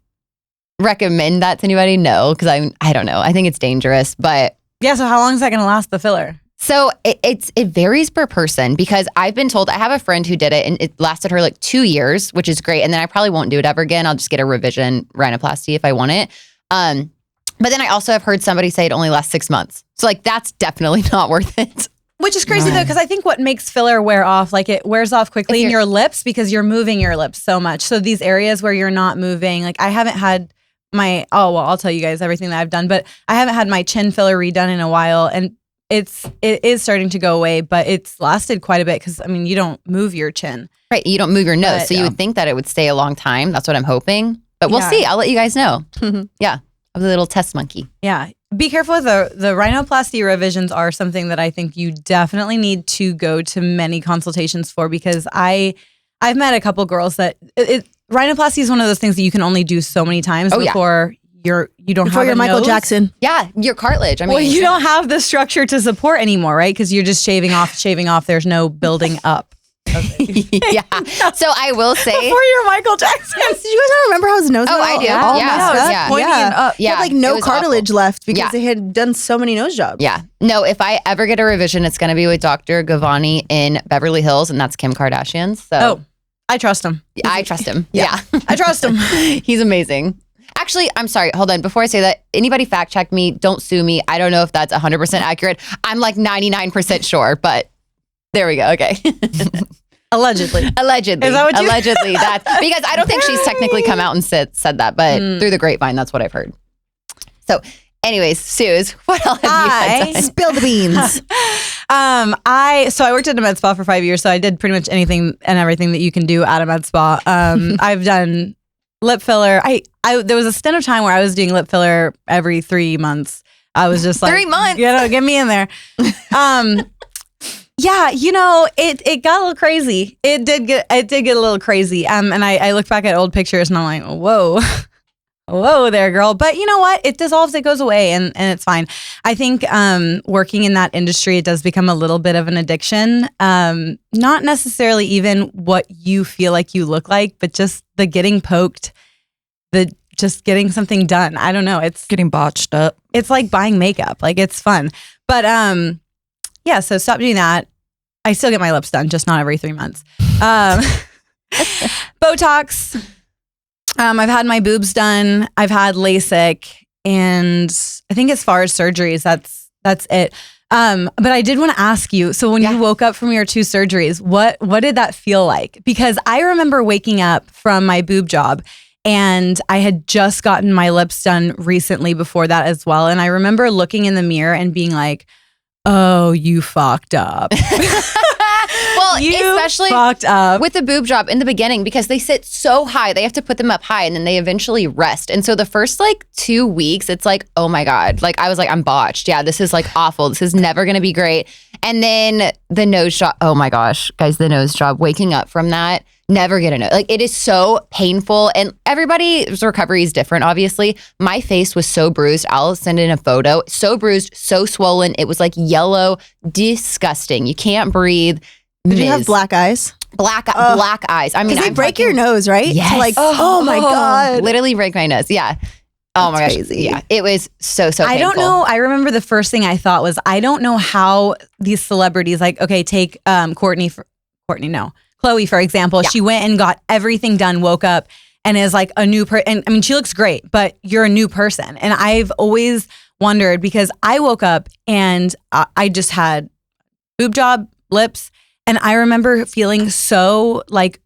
S2: recommend that to anybody? No, because I don't know. I think it's dangerous, but
S4: yeah. So how long is that going to last, the filler?
S2: So it varies per person because I've been told, I have a friend who did it and it lasted her like 2 years, which is great. And then I probably won't do it ever again. I'll just get a revision rhinoplasty if I want it. But then I also have heard somebody say it only lasts 6 months. So like, that's definitely not worth it.
S4: Which is crazy though, because I think what makes filler wear off, like it wears off quickly in your lips because you're moving your lips so much. So these areas where you're not moving, like I haven't had I'll tell you guys everything that I've done, but I haven't had my chin filler redone in a while, and it is starting to go away, but it's lasted quite a bit because I mean you don't move your chin,
S2: right? You don't move your nose, so you would think that it would stay a long time. That's what I'm hoping, but we'll see. I'll let you guys know. Yeah, I'm a little test monkey.
S4: Yeah, be careful. The rhinoplasty revisions are something that I think you definitely need to go to many consultations for because I've met a couple girls that rhinoplasty is one of those things that you can only do so many times before you're
S1: Michael Jackson.
S2: Yeah, your cartilage. I mean,
S4: well, you don't have the structure to support anymore, right? Because you're just shaving off. There's no building up.
S2: Yeah. So I will say,
S4: before you're Michael Jackson.
S1: Did you guys not remember how his nose?
S2: Oh, I do.
S1: All
S2: Yeah.
S1: messed up?
S2: Yeah.
S3: Pointy and up.
S1: He had like no cartilage left because
S2: Yeah.
S1: they had done so many nose jobs.
S2: Yeah. No, if I ever get a revision, it's going to be with Dr. Gavani in Beverly Hills, and that's Kim Kardashian's. So
S4: I trust him.
S2: I trust him. Yeah.
S4: I trust him.
S2: He's amazing. Actually, I'm sorry. Hold on. Before I say that, anybody fact check me. Don't sue me. I don't know if that's 100% accurate. I'm like 99% sure, but there we go. Okay.
S4: Allegedly.
S2: Is that
S4: what you-
S2: Allegedly. That's because I don't think she's technically come out and said that, but through the grapevine, that's what I've heard. So anyways, Suze, what else have you had done?
S1: Spill the beans.
S4: I worked at a med spa for 5 years, so I did pretty much anything and everything that you can do at a med spa. I've done lip filler. There was a stint of time where I was doing lip filler every 3 months. I was just like
S2: 3 months.
S4: Get me in there. Yeah, it got a little crazy. It did get a little crazy. And I look back at old pictures and I'm like, whoa there, girl. But you know what? It dissolves, it goes away, and it's fine. I think working in that industry, it does become a little bit of an addiction. Not necessarily even what you feel like you look like, but just the getting poked, just getting something done. I don't know. It's
S3: Getting botched up.
S4: It's like buying makeup. Like it's fun. But yeah, so stop doing that. I still get my lips done, just not every 3 months. Botox. I've had my boobs done. I've had LASIK, and I think as far as surgeries, that's it. But I did want to ask you. So when you woke up from your 2 surgeries, what did that feel like? Because I remember waking up from my boob job, and I had just gotten my lips done recently before that as well. And I remember looking in the mirror and being like, "Oh, you fucked up."
S2: Well,
S4: You
S2: especially
S4: fucked up.
S2: with the boob job in the beginning because they sit so high. They have to put them up high and then they eventually rest. And so the first like 2 weeks, it's like, oh my God. Like I was like, I'm botched. Yeah, this is like awful. This is never going to be great. And then the nose job. Oh my gosh, guys, the nose job, waking up from that, never get a nose. Like it is so painful, and everybody's recovery is different, obviously. My face was so bruised. I'll send in a photo. So bruised, so swollen. It was like yellow, disgusting. You can't breathe.
S1: Did you have black eyes?
S2: Black eyes. I mean,
S1: Because they break your nose, right?
S2: Yes.
S1: Like, oh my God.
S2: Literally break my nose. Yeah. Oh my gosh.
S1: crazy.
S2: Yeah. It was so painful.
S4: I don't know. I remember the first thing I thought was, I don't know how these celebrities, like, okay, take Chloe, for example.
S2: Yeah.
S4: She went and got everything done, woke up, and is like a new person. And I mean, she looks great, but you're a new person. And I've always wondered, because I woke up and I just had boob job, lips. And I remember feeling so like,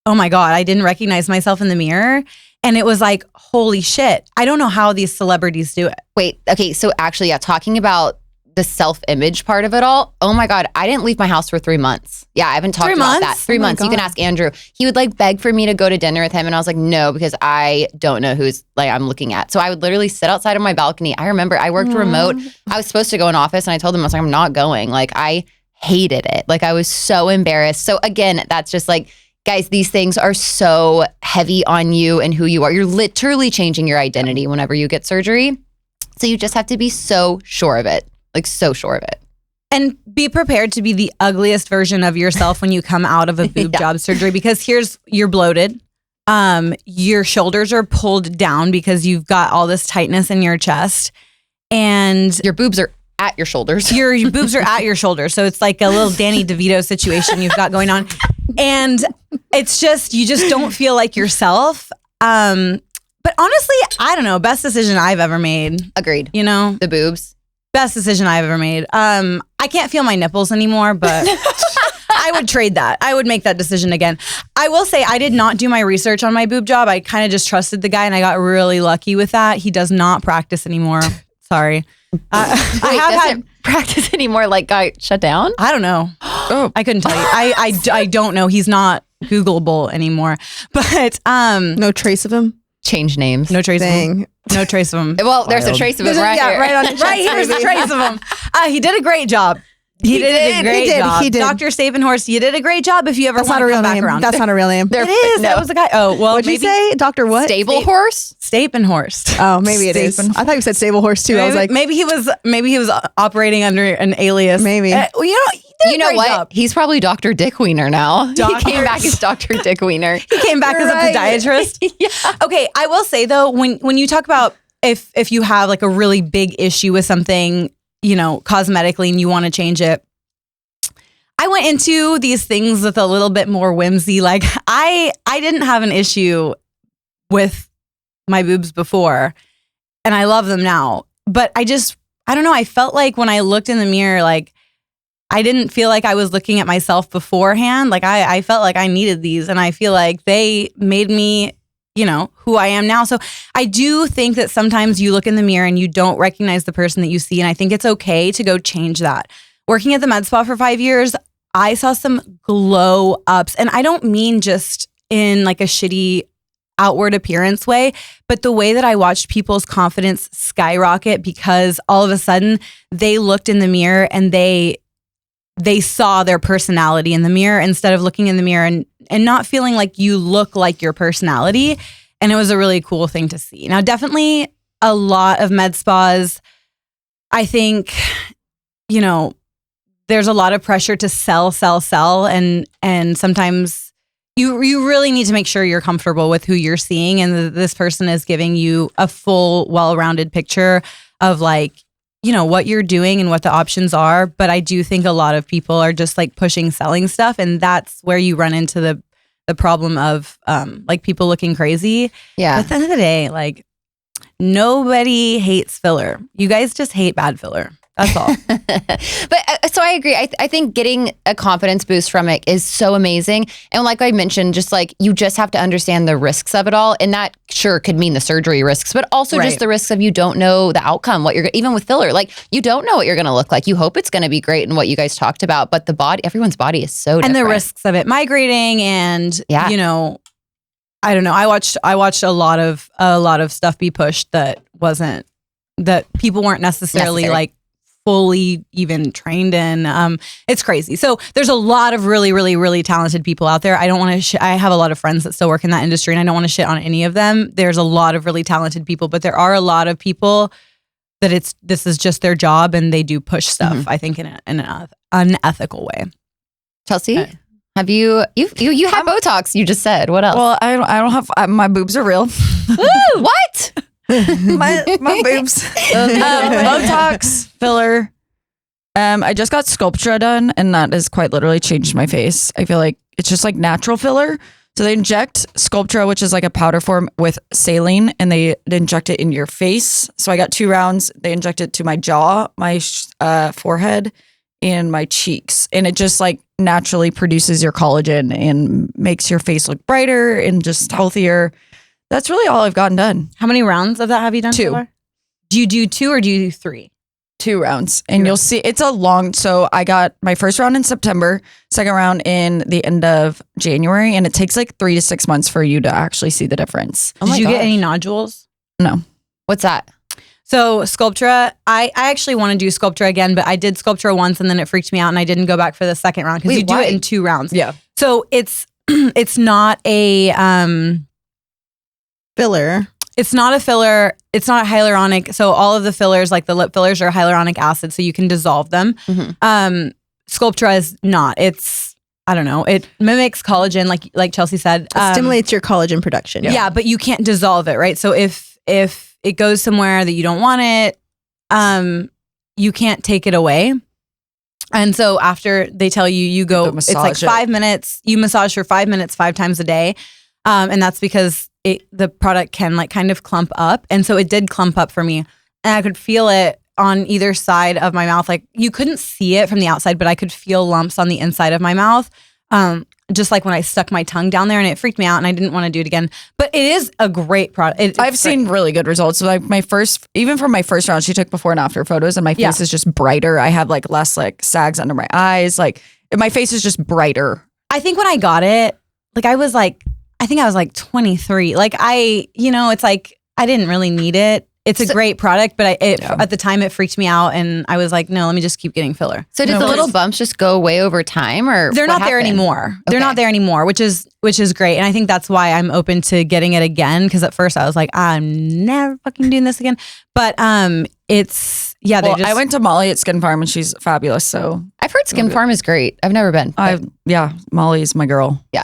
S4: oh my God, I didn't recognize myself in the mirror. And it was like, holy shit. I don't know how these celebrities do it.
S2: Wait. Okay. So actually, yeah, talking about the self-image part of it all. Oh my God. I didn't leave my house for 3 months. Yeah. I haven't talked
S4: 3
S2: about
S4: months?
S2: that. 3
S1: Oh my
S2: months. You can
S1: God.
S2: ask Andrew. He would like beg for me to go to dinner with him. And I was like, no, because I don't know who's like I'm looking at. So I would literally sit outside of my balcony. I remember I worked remote. I was supposed to go in office, and I told them, I was like, I'm not going. Like I hated it. Like I was so embarrassed. So again, that's just like, guys, these things are so heavy on you and who you are. You're literally changing your identity whenever you get surgery. So you just have to be so sure of it. Like so sure of it.
S4: And be prepared to be the ugliest version of yourself when you come out of a boob
S2: Yeah.
S4: job surgery, because you're bloated. Your shoulders are pulled down because you've got all this tightness in your chest. And
S2: Your boobs are at your shoulders.
S4: Your boobs are at your shoulder. So it's like a little Danny DeVito situation you've got going on. And it's just, you just don't feel like yourself. But honestly, I don't know. Best decision I've ever made.
S2: Agreed.
S4: You know?
S2: The boobs.
S4: Best decision I've ever made. I can't feel my nipples anymore, but I would trade that. I would make that decision again. I will say I did not do my research on my boob job. I kind of just trusted the guy and I got really lucky with that. He does not practice anymore. Sorry. I have had
S2: practice anymore, like got shut down?
S4: I don't know. I couldn't tell you. I don't know. He's not Googleable anymore. But
S1: no trace of him.
S2: Change names.
S4: No trace of him. No trace of him.
S2: Well, there's a trace of him right here.
S4: Right on. Right here's a trace of him. He did a great job. He did a great job.
S1: He did.
S4: Dr. Stapenhorst, you did a great job if you ever
S1: That's
S4: want
S1: not a
S4: to
S1: real
S4: come back
S1: name.
S4: around.
S1: That's not a real name.
S4: It is.
S2: No.
S4: That was the guy. Oh, well,
S1: What'd you say? Dr. what?
S2: Stable horse?
S4: Stapenhorst.
S1: Oh, maybe it is. I thought you said stable horse too. I was like,
S4: maybe he was operating under an alias.
S1: Maybe.
S4: Well, you know, he did
S2: You
S4: a
S2: know
S4: great
S2: what?
S4: job.
S2: He's probably Dr. Dick Wiener now. He came back as Dr. Dick Wiener.
S4: He came back as a podiatrist.
S2: Yeah.
S4: Okay, I will say though, when you talk about if you have like a really big issue with something, you know, cosmetically and you want to change it, I went into these things with a little bit more whimsy. Like I didn't have an issue with my boobs before and I love them now. But I don't know. I felt like when I looked in the mirror, like I didn't feel like I was looking at myself beforehand. Like I felt like I needed these and I feel like they made me, you know, who I am now. So I do think that sometimes you look in the mirror and you don't recognize the person that you see. And I think it's okay to go change that. Working at the med spa for 5 years, I saw some glow ups. And I don't mean just in like a shitty outward appearance way, but the way that I watched people's confidence skyrocket because all of a sudden they looked in the mirror and they saw their personality in the mirror instead of looking in the mirror and not feeling like you look like your personality. And it was a really cool thing to see. Now, definitely a lot of med spas, I think, you know, there's a lot of pressure to sell. And sometimes you really need to make sure you're comfortable with who you're seeing and this person is giving you a full, well-rounded picture of like, you know, what you're doing and what the options are. But I do think a lot of people are just like pushing selling stuff. And that's where you run into the problem of like people looking crazy.
S2: Yeah.
S4: But at the end of the day, like nobody hates filler. You guys just hate bad filler. That's all.
S2: But so I agree. I think getting a confidence boost from it is so amazing. And like I mentioned, just like you just have to understand the risks of it all. And that sure could mean the surgery risks, but also just the risks of you don't know the outcome, what you're even with filler, like you don't know what you're going to look like. You hope it's going to be great and what you guys talked about, but the body, everyone's body is so different.
S4: And the risks of it migrating and, you know, I don't know. I watched a lot of stuff be pushed that people weren't necessarily like fully even trained in. It's crazy. So there's a lot of really, really, really talented people out there. I don't want to, I have a lot of friends that still work in that industry and I don't want to shit on any of them. There's a lot of really talented people, but there are a lot of people that this is just their job and they do push stuff, I think in an unethical way.
S2: Chelsea, have you had Botox? You just said, what else?
S3: Well, I don't have, my boobs are real.
S2: What?
S3: my boobs. Botox, filler. I just got Sculptra done and that has quite literally changed my face. I feel like it's just like natural filler. So they inject Sculptra, which is like a powder form with saline, and they inject it in your face. So I got 2 rounds. They inject it to my jaw, my forehead, and my cheeks. And it just like naturally produces your collagen and makes your face look brighter and just healthier. That's really all I've gotten done.
S4: How many rounds of that have you done
S3: 2.
S4: so far? Do you do 2 or do you do 3?
S3: 2 rounds. And you'll see it's a long, so I got my first round in September, second round in the end of January, and it takes like 3 to 6 months for you to actually see the difference.
S4: Did you get any nodules?
S3: No.
S2: What's that?
S4: So Sculptra, I actually want to do Sculptra again, but I did Sculptra once and then it freaked me out and I didn't go back for the second round because you do it in 2 rounds.
S3: Yeah.
S4: So it's not a
S1: filler.
S4: It's not a filler. It's not a hyaluronic. So all of the fillers, like the lip fillers, are hyaluronic acid, so you can dissolve them. Sculptra is not. It's, I don't know. It mimics collagen, like Chelsea said.
S1: It stimulates your collagen production.
S4: Yeah, but you can't dissolve it, right? So if it goes somewhere that you don't want it, you can't take it away. And so after they tell you go, it's like 5 minutes, you massage for 5 minutes, 5 times a day. And that's because the product can like kind of clump up. And so it did clump up for me. And I could feel it on either side of my mouth. Like you couldn't see it from the outside, but I could feel lumps on the inside of my mouth. Just like when I stuck my tongue down there, and it freaked me out and I didn't want to do it again. But it is a great product.
S3: I've seen really good results. So like even from my first round, she took before and after photos, and my face is just brighter. I have like less like sags under my eyes. Like my face is just brighter. I think when I got it, like I think I was like 23. Like it's like I didn't really need it. It's a great product, but at the time it freaked me out, and I was like, no, let me just keep getting filler.
S2: So did the little bumps just go away over time, or
S4: they're not there anymore? Okay. They're not there anymore, which is great, and I think that's why I'm open to getting it again. Because at first I was like, I'm never fucking doing this again. But it's I
S3: went to Molly at Skin Farm, and she's fabulous. So
S2: I've heard Skin Farm is great. I've never been.
S3: Molly's my girl.
S2: Yeah.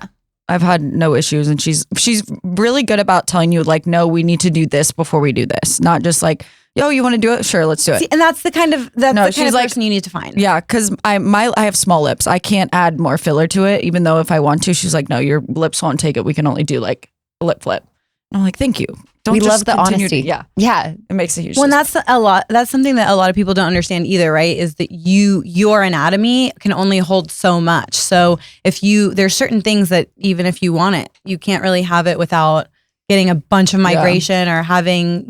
S3: I've had no issues, and she's really good about telling you like, no, we need to do this before we do this. Not just like, yo, you want to do it? Sure, let's do it.
S4: See, and that's the kind of person you need to find.
S3: Yeah, because I have small lips. I can't add more filler to it, even though if I want to. She's like, no, your lips won't take it. We can only do like a lip flip. And I'm like, thank you.
S2: We love the honesty.
S3: Yeah. It makes a huge
S4: difference.
S3: Well,
S4: that's something that a lot of people don't understand either, right? Is that your anatomy can only hold so much. So there's certain things that even if you want it, you can't really have it without getting a bunch of migration or having,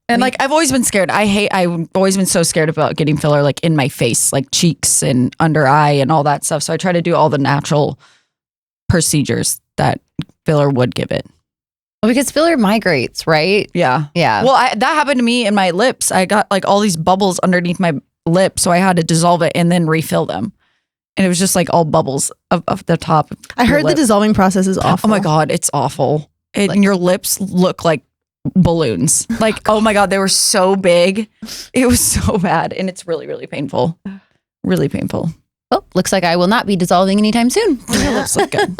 S3: And like I've always been scared. I've always been so scared about getting filler like in my face, like cheeks and under eye and all that stuff. So I try to do all the natural procedures that filler would give it.
S2: Well, because filler migrates, right?
S3: Yeah. Well, that happened to me in my lips. I got like all these bubbles underneath my lip, so I had to dissolve it and then refill them. And it was just like all bubbles of the top.
S1: I heard the dissolving process is awful.
S3: Oh my God, it's awful. And your lips look like balloons. Like, oh my God, they were so big. It was so bad. And it's really, really painful. Really painful.
S2: Well, looks like I will not be dissolving anytime soon.
S3: Your lips look good.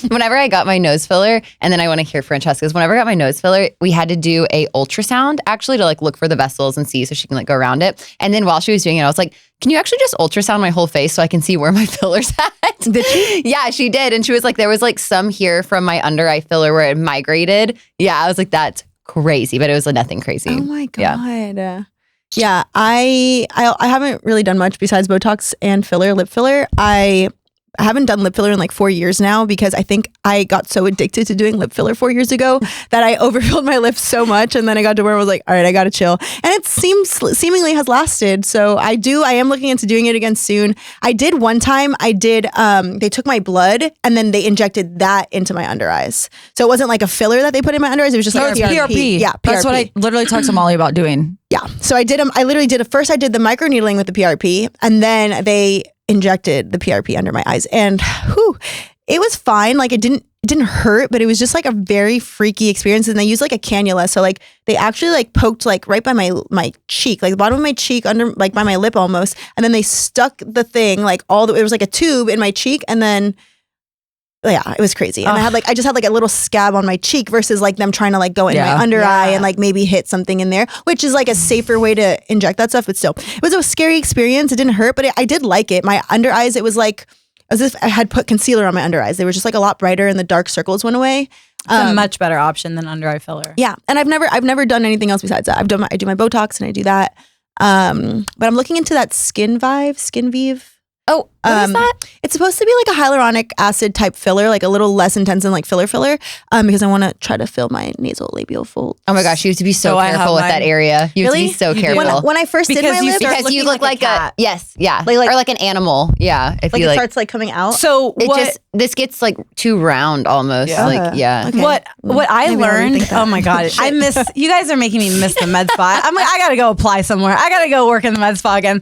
S2: Whenever I got my nose filler, and then I want to hear Francesca's, whenever I got my nose filler, we had to do a ultrasound actually to like look for the vessels and see so she can like go around it. And then while she was doing it, I was like, can you actually just ultrasound my whole face so I can see where my filler's at?
S1: Did she?
S2: Yeah, she did. And she was like, there was like some here from my under eye filler where it migrated. Yeah, I was like, that's crazy, but it was nothing crazy.
S1: Oh my God. Yeah, I haven't really done much besides Botox and lip filler. I haven't done lip filler in like 4 years now because I think I got so addicted to doing lip filler 4 years ago that I overfilled my lips so much, and then I got to where I was like, all right, I gotta chill. And it seemingly has lasted. So I am looking into doing it again soon. I did one time, they took my blood and then they injected that into my under eyes. So it wasn't like a filler that they put in my under eyes. It was just like
S3: PRP.
S1: Yeah, PRP.
S3: That's what I literally talked to Molly about doing.
S1: Yeah. So I literally did first I did the microneedling with the PRP, and then they injected the PRP under my eyes, and it was fine. Like it didn't hurt, but it was just like a very freaky experience. And they used like a cannula. So like they actually like poked like right by my cheek, like the bottom of my cheek under like by my lip almost. And then they stuck the thing like it was like a tube in my cheek. And then it was crazy. And I just had like a little scab on my cheek versus like them trying to like go in my under eye and like maybe hit something in there, which is like a safer way to inject that stuff. But still, it was a scary experience. It didn't hurt, but I did like it. My under eyes, it was like as if I had put concealer on my under eyes. They were just like a lot brighter and the dark circles went away.
S4: It's a much better option than under eye filler.
S1: Yeah. And I've never done anything else besides that. I do my Botox and I do that. But I'm looking into that Skin Vive.
S2: Oh, what is that?
S1: It's supposed to be like a hyaluronic acid type filler, like a little less intense than like filler, because I want to try to fill my nasal labial fold.
S2: Oh my gosh, you have to be so careful with that area. You have to be so careful.
S1: When I first did my lips,
S2: because you look like a yes, yeah, or like an animal, yeah. If
S1: like
S2: you
S1: it starts like coming out.
S4: So
S2: this gets like too round almost.
S1: Yeah.
S2: Like
S1: Okay.
S4: What I learned. Oh my God, I miss you guys are making me miss the med spa. I'm like I gotta go apply somewhere. I gotta go work in the med spa again.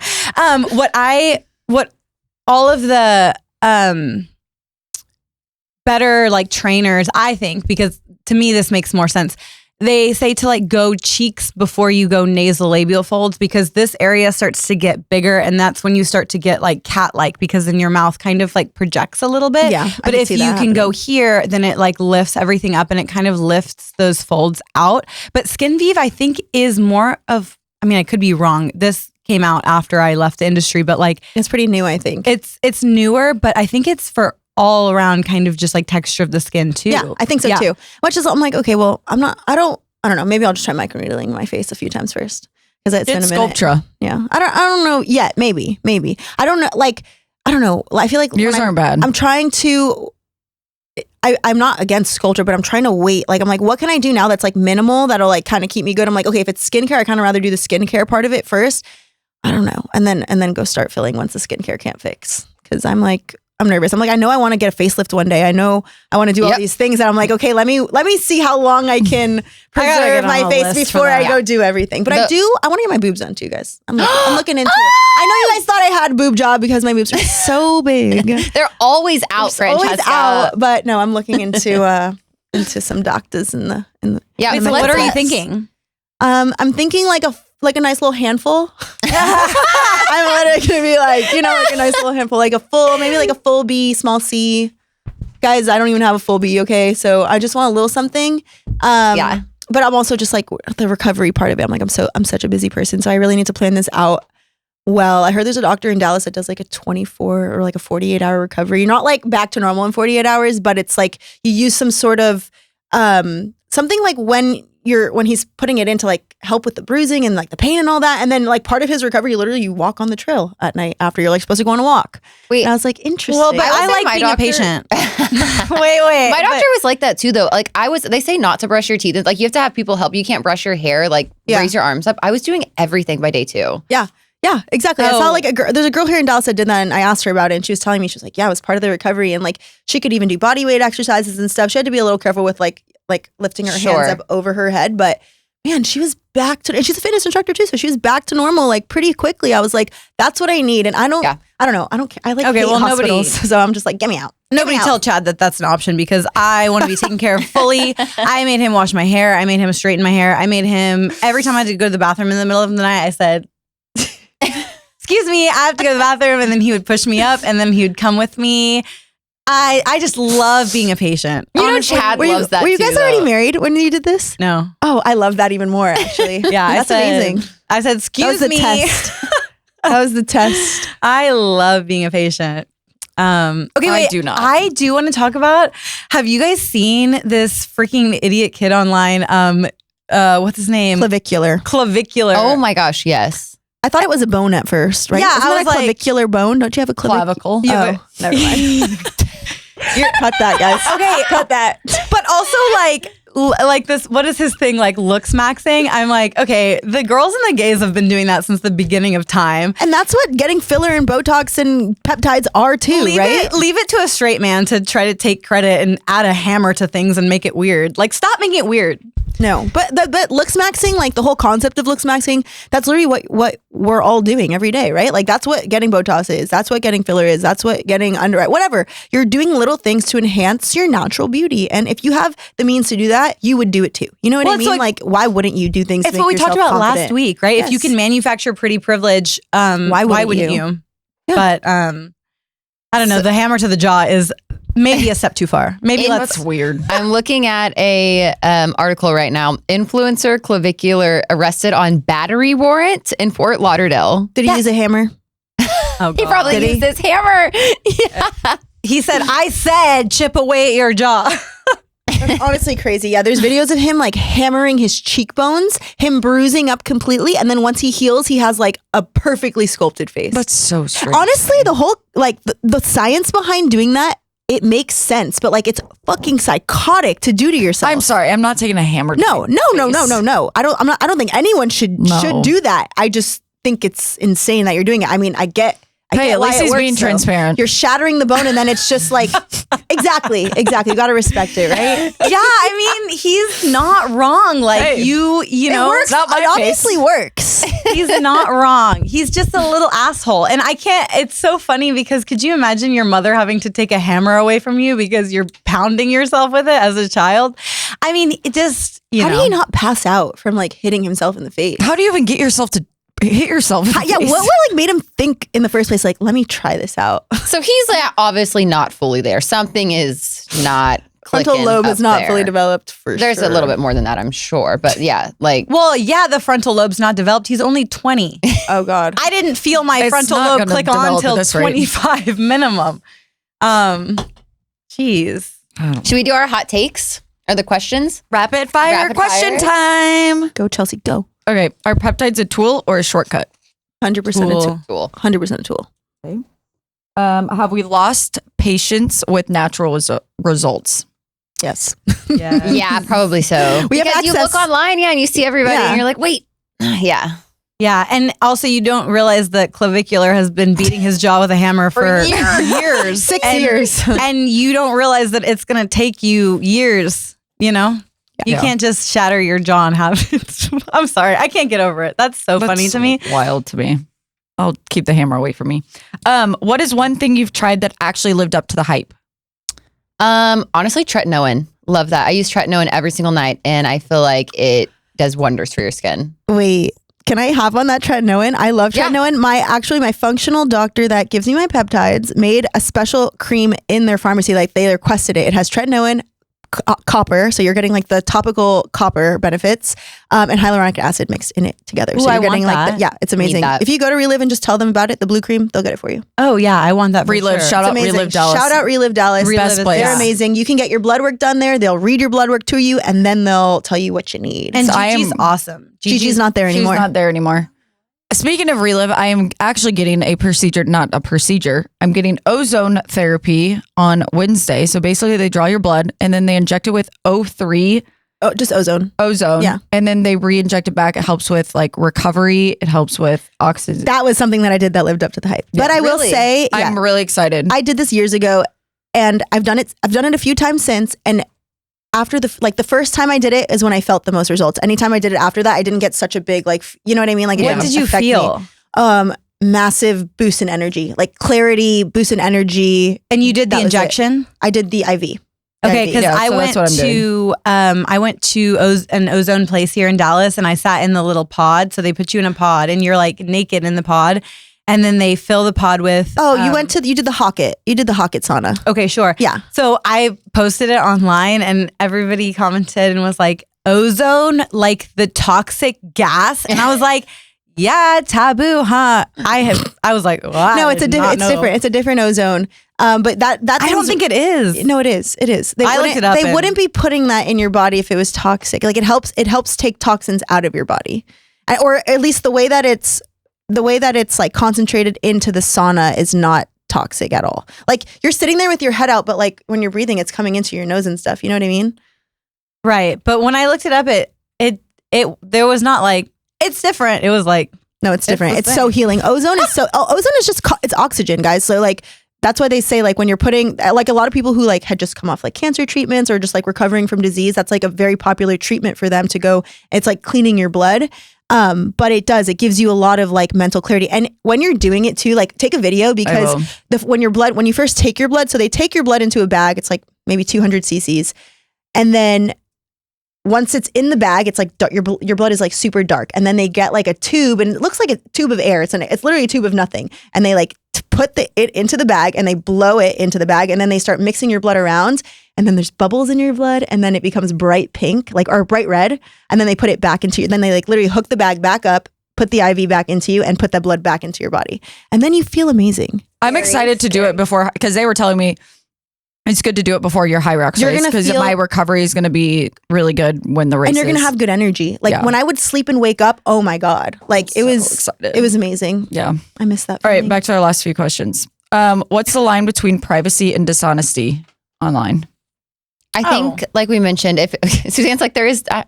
S4: What all of the better like trainers, I think, because to me this makes more sense. They say to like go cheeks before you go nasolabial folds, because this area starts to get bigger, and that's when you start to get like cat-like, because then your mouth kind of like projects a little bit.
S1: Yeah,
S4: but if you can go here, then it like lifts everything up and it kind of lifts those folds out. But Skin Vive, I think, is more of, I mean, I could be wrong. This came out after I left the industry, but like
S1: It's pretty new, I think.
S4: it's newer, but I think it's for all around kind of just like texture of the skin too.
S1: Yeah, I think so too. Much as I'm like, okay, well, I don't know. Maybe I'll just try microneedling my face a few times first because it's been a minute.
S3: Sculptra.
S1: Yeah, I don't know yet. Maybe. I don't know. Like, I don't know. I feel like
S3: Yours aren't bad.
S1: I'm trying to. I'm not against Sculptra, but I'm trying to wait. Like, I'm like, what can I do now that's like minimal that'll like kind of keep me good? I'm like, okay, if it's skincare, I kind of rather do the skincare part of it first. I don't know, and then go start filling once the skincare can't fix. Because I'm nervous. I'm like, I know I want to get a facelift one day. I know I want to do all these things. And I'm like, okay, let me see how long I can preserve my face before I go do everything. But I want to get my boobs done too, guys. I'm looking into it. I know you guys thought I had a boob job because my boobs are so big.
S2: They're always out, Francesca.
S1: Out. But no, I'm looking into some doctors in the
S2: Yeah.
S4: Wait, so what are you thinking?
S1: I'm thinking like a nice little handful. I'm literally gonna be like, like a nice little handful, like maybe like a full B, small C. Guys, I don't even have a full B, okay? So I just want a little something. But I'm also just like the recovery part of it. I'm like, I'm such a busy person, so I really need to plan this out well. I heard there's a doctor in Dallas that does like a 24 or like a 48-hour recovery. You're not like back to normal in 48 hours, but it's like you use some sort of something like when he's putting it in to like help with the bruising and like the pain and all that. And then like part of his recovery, literally you walk on the trail at night after you're like supposed to go on a walk.
S2: Wait.
S1: And I was like, interesting.
S4: Well, but
S2: I
S4: I
S2: was
S4: like
S2: my
S4: being
S2: doctor-
S4: a patient. wait.
S2: My doctor was like that too, though. Like they say not to brush your teeth. It's like you have to have people help. You can't brush your hair, like raise your arms up. I was doing everything by day 2.
S1: Yeah, exactly. I saw like there's a girl here in Dallas that did that, and I asked her about it, and she was telling me, she was like, yeah, it was part of the recovery, and like she could even do body weight exercises and stuff. She had to be a little careful with like lifting her hands up over her head, but man, she was back to, and she's a fitness instructor too, so she was back to normal like pretty quickly. I was like, that's what I need, and I don't know, I don't care. I like hate hospitals, so I'm just like, get me out.
S4: Nobody tell Chad that that's an option because I want to be taken care of fully. I made him wash my hair. I made him straighten my hair. I made him, every time I had to go to the bathroom in the middle of the night, I said, excuse me, I have to go to the bathroom. And then he would push me up and then he would come with me. I just love being a patient.
S2: Chad loves that.
S1: Were you guys
S2: too,
S1: already
S2: though.
S1: married when you did this?
S4: No.
S1: Oh, I love that even more, actually.
S4: Yeah,
S1: that's amazing.
S4: I said, excuse me.
S1: Test. That was the test.
S4: I love being a patient. Okay, wait.
S3: I do not.
S4: I do want to talk about, have you guys seen this freaking idiot kid online? What's his name?
S1: Clavicular.
S2: Oh my gosh, yes.
S1: I thought it was a bone at first, right?
S4: Yeah,
S1: Isn't
S4: I
S1: that
S4: was
S1: a
S4: like-
S1: clavicular bone. Don't you have a
S3: Clavicle.
S1: Oh, never mind. Cut that, guys.
S4: Okay,
S1: Cut that.
S4: but also like this, what is his thing? Like looks maxing? I'm like, okay, the girls and the gays have been doing that since the beginning of time.
S1: And that's what getting filler and Botox and peptides are too, right?
S4: Leave it to a straight man to try to take credit and add a hammer to things and make it weird. Like, stop making it weird.
S1: No, but looks maxing, like the whole concept of looks maxing, that's literally what we're all doing every day, right? Like that's what getting Botox is. That's what getting filler is. That's what getting under eye, whatever. You're doing little things to enhance your natural beauty. And if you have the means to do that, you would do it too. You know what I mean? Like, why wouldn't you do things to
S4: It's
S1: make
S4: what we talked
S1: yourself
S4: about last
S1: confident?
S4: week, right?
S1: Yes.
S4: If you can manufacture pretty privilege, why wouldn't you?
S1: Yeah.
S4: But I don't know. The hammer to the jaw is maybe a step too far. Maybe
S3: That's weird.
S2: I'm looking at a article right now. Influencer Clavicular arrested on battery warrant in Fort Lauderdale.
S1: Did he use a hammer?
S4: Oh,
S2: He
S4: God.
S2: probably
S1: Did he?
S2: used this hammer. Yeah.
S4: He said, I said, chip away at your jaw.
S1: That's honestly crazy. Yeah, there's videos of him like hammering his cheekbones, him bruising up completely, and then once he heals, he has like a perfectly sculpted face.
S3: That's so strange.
S1: Honestly, the whole like the science behind doing that, it makes sense, but like it's fucking psychotic to do to yourself.
S3: I'm sorry. I'm not taking a hammer.
S1: No. I don't think anyone should do that. I just think it's insane that you're doing it. I mean, I get
S3: Hey, at
S1: why
S3: least
S1: it
S3: he's
S1: works,
S3: being
S1: though.
S3: transparent.
S1: You're shattering the bone, and then it's just like exactly. You got to respect it, right?
S4: Yeah, I mean, he's not wrong. Like
S3: Hey,
S4: you know,
S1: it works.
S3: not my
S1: It obviously
S3: face.
S1: works.
S4: he's not wrong. He's just a little asshole. And I can't, it's so funny because could you imagine your mother having to take a hammer away from you because you're pounding yourself with it as a child? I mean, it just,
S1: How do you not pass out from like hitting himself in the face?
S3: How do you even get yourself to hit yourself? In the
S1: Yeah,
S3: face?
S1: what like made him think in the first place? Like, let me try this out.
S2: So he's like, obviously not fully there. Something is not
S1: Frontal
S2: clicking
S1: lobe
S2: up
S1: is not
S2: there.
S1: fully developed for
S2: There's
S1: sure.
S2: a little bit more than that, I'm sure. But yeah, like
S4: Well, yeah, the frontal lobe's not developed. He's only 20.
S1: Oh God.
S4: I didn't feel my
S3: It's
S4: frontal
S3: not
S4: lobe
S3: gonna
S4: click on
S3: develop at
S4: till
S3: this rate.
S4: 25 minimum. Jeez.
S2: should we do our hot takes or the questions?
S3: Rapid fire
S2: Rapid
S3: question
S2: fire.
S3: time.
S1: Go Chelsea, go.
S3: Okay, are peptides a tool or a shortcut?
S1: 100% a
S4: Tool.
S1: tool.
S2: Cool.
S1: 100% a tool.
S3: Have we lost patients with natural results?
S1: Yes.
S2: Yeah, probably so.
S1: We have
S2: because you
S1: access-
S2: look online, and you see everybody,
S1: Yeah.
S2: and you're like, wait, yeah.
S4: Yeah, and also you don't realize that Clavicular has been beating his jaw with a hammer for years.
S1: 6
S4: And-
S1: years.
S4: And you don't realize that it's going to take you years, you know? You
S3: Yeah.
S4: can't just shatter your jaw and have it. I'm sorry. I can't get over it. That's so funny to me.
S3: Wild to me. I'll keep the hammer away from me. What is one thing you've tried that actually lived up to the hype?
S2: Honestly, tretinoin. Love that. I use tretinoin every single night, and I feel like it does wonders for your skin.
S1: Wait, can I hop on that tretinoin? I love
S2: Yeah.
S1: tretinoin. My functional doctor that gives me my peptides made a special cream in their pharmacy. Like they requested it. It has tretinoin, copper. So you're getting like the topical copper benefits, and hyaluronic acid mixed in it together.
S4: Ooh,
S1: So
S4: I
S1: you're getting
S4: want
S1: like
S4: that.
S1: yeah, it's amazing.
S2: that.
S1: If you go to Relive and just tell them about it, the blue cream, they'll get it for you.
S4: Oh, yeah. I want that for
S3: Relive,
S4: sure.
S3: shout
S1: It's
S3: out
S1: amazing.
S3: Relive Dallas.
S1: Shout out Relive Dallas.
S4: Relive
S3: Best
S4: is-
S3: place.
S1: They're
S4: yeah.
S1: amazing. You can get your blood work done there. They'll read your blood work to you, and then they'll tell you what you need.
S4: And
S3: So I am-
S4: Gigi's awesome.
S1: Gigi's not there anymore.
S3: She's not there anymore. Speaking of Relive, I am actually getting a procedure, not a procedure. I'm getting ozone therapy on Wednesday. So basically they draw your blood and then they inject it with O3
S1: Oh, just ozone.
S3: ozone.
S1: Yeah.
S3: And then they re-inject it back. It helps with like recovery. It helps with oxygen.
S1: That was something that I did that lived up to the hype. But I will
S2: really?
S1: say, yeah,
S3: I'm really excited.
S1: I did this years ago, and I've done it a few times since. And after the first time I did it is when I felt the most results. Anytime I did it after that, I didn't get such a big you know what I mean? Like, it
S4: What
S1: didn't
S4: did you
S1: affect me.
S4: feel?
S1: Massive boost in energy, like clarity, boost in energy.
S4: And you did the
S1: That was it.
S4: injection?
S1: I did the IV.
S4: Okay,
S1: IV.
S4: because
S3: Yeah,
S4: I
S3: so
S4: went
S3: that's what I'm
S4: to an ozone place here in Dallas, and I sat in the little pod. So they put you in a pod, and you're like naked in the pod, and then they fill the pod with.
S1: Oh, you did the Hocket. You did the Hocket sauna.
S4: Okay, sure.
S1: Yeah.
S4: So I posted it online, and everybody commented and was like, "Ozone, like the toxic gas," and I was like. Yeah, taboo, huh? I was like, wow.
S1: No, it's different. It's a different ozone. But that
S4: I don't think it is.
S1: No, it is. It is. They
S4: I looked
S1: wouldn't-
S4: it up
S1: They
S4: and-
S1: wouldn't be putting that in your body if it was toxic. Like it helps take toxins out of your body, or at least the way that it's like concentrated into the sauna is not toxic at all. Like you're sitting there with your head out, but like when you're breathing, it's coming into your nose and stuff. You know what I mean?
S4: Right. But when I looked it up, it there was not like, it's different. It was like,
S1: No, it's different.
S4: the
S1: It's so healing. Ozone is just it's oxygen, guys. So like that's why they say like when you're putting like a lot of people who like had just come off like cancer treatments or just like recovering from disease, that's like a very popular treatment for them to go. It's like cleaning your blood. But it gives you a lot of like mental clarity. And when you're doing it too, like take a video because when you first take your blood, so they take your blood into a bag, it's like maybe 200 cc's. And then once it's in the bag, it's like your blood is like super dark, and then they get like a tube, and it looks like a tube of air. It's literally a tube of nothing, and they like put it into the bag, and they blow it into the bag, and then they start mixing your blood around, and then there's bubbles in your blood, and then it becomes bright pink, or bright red, and then they put it back into you. Then they like literally hook the bag back up, put the IV back into you, and put that blood back into your body, and then you feel amazing.
S3: I'm excited to do it before, because they were telling me it's good to do it before your high rocks
S1: You're
S3: race,
S1: gonna
S3: because
S1: feel-
S3: my recovery is going to be really good when the race
S1: And you're gonna
S3: is.
S1: have good energy. Like
S3: Yeah.
S1: when I would sleep and wake up, oh my god, like it
S3: So
S1: was
S3: excited.
S1: it was amazing.
S3: Yeah.
S1: I miss that.
S3: All right,
S1: feeling.
S3: back to our last few questions. What's the line between privacy and dishonesty online?
S2: I think, like we mentioned, if Suzanne's like,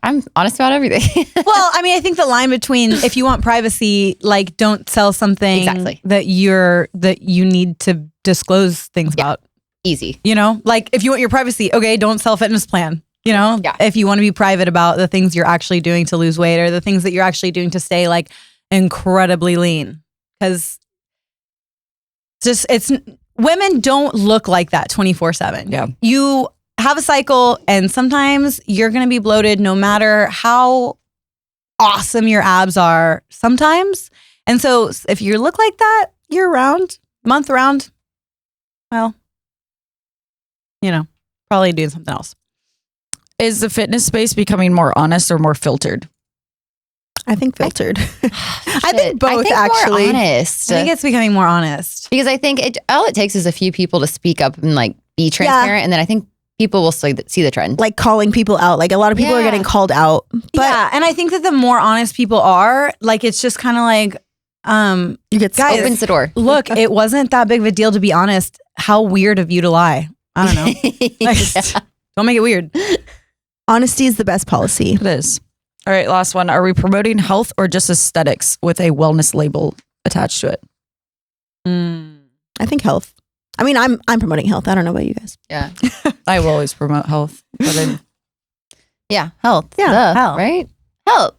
S2: I'm honest about everything.
S4: well, I mean, I think the line between if you want privacy, like don't sell something
S2: Exactly.
S4: that you need to disclose things about.
S2: Easy.
S4: You know, like if you want your privacy, okay, don't sell fitness plan. You know,
S2: Yeah.
S4: if you want to be private about the things you're actually doing to lose weight or the things that you're actually doing to stay like incredibly lean, because women don't look like that 24/7.
S3: Yeah.
S4: You have a cycle, and sometimes you're going to be bloated no matter how awesome your abs are sometimes. And so if you look like that year round, month round, well, probably doing something else.
S3: Is the fitness space becoming more honest or more filtered?
S1: I think filtered. I think
S2: Shit.
S1: both,
S2: more
S1: actually.
S2: honest.
S4: I think it's becoming more honest.
S2: Because I think all it takes is a few people to speak up and like be transparent, and then I think people will see the trend.
S1: Like calling people out. Like a lot of people are
S2: Yeah.
S1: getting called out. But
S4: yeah, and I think that the more honest people are, like it's just kind of like,
S1: you get
S4: guys,
S2: Opens the door.
S4: look, it wasn't that big of a deal to be honest. How weird of you to lie. I don't know. Like, don't make it weird.
S1: honesty is the best policy.
S3: It is. All right, last one. Are we promoting health or just aesthetics with a wellness label attached to it?
S1: I think health. I mean, I'm promoting health. I don't know about you guys.
S2: Yeah.
S3: I will always promote health. But
S2: Yeah. Health.
S1: Yeah,
S2: Duh,
S4: health.
S2: Right? Health.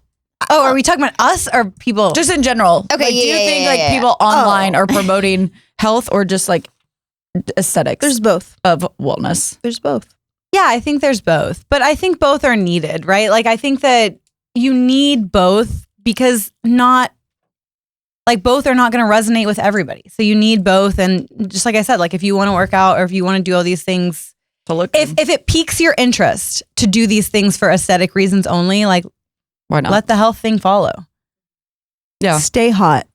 S4: Oh, are we talking about us or people?
S3: just in general.
S2: Okay,
S3: Like, do you
S2: yeah,
S3: think
S2: yeah,
S3: like
S2: yeah.
S3: people online are promoting health or just like aesthetics
S1: There's both.
S3: of wellness?
S1: There's both.
S4: Yeah, I think there's both, but I think both are needed, right? Like, I think that you need both because both are not going to resonate with everybody. So you need both. And just like I said, like if you want to work out or if you want to do all these things,
S3: To look
S4: if it piques your interest to do these things for aesthetic reasons only, like
S3: why not?
S4: let the health thing follow.
S3: Yeah.
S1: Stay hot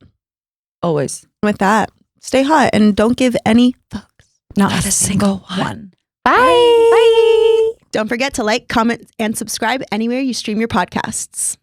S3: Always.
S1: with that. Stay hot and don't give any fucks.
S4: Not a single one.
S2: Bye.
S1: Don't forget to like, comment, and subscribe anywhere you stream your podcasts.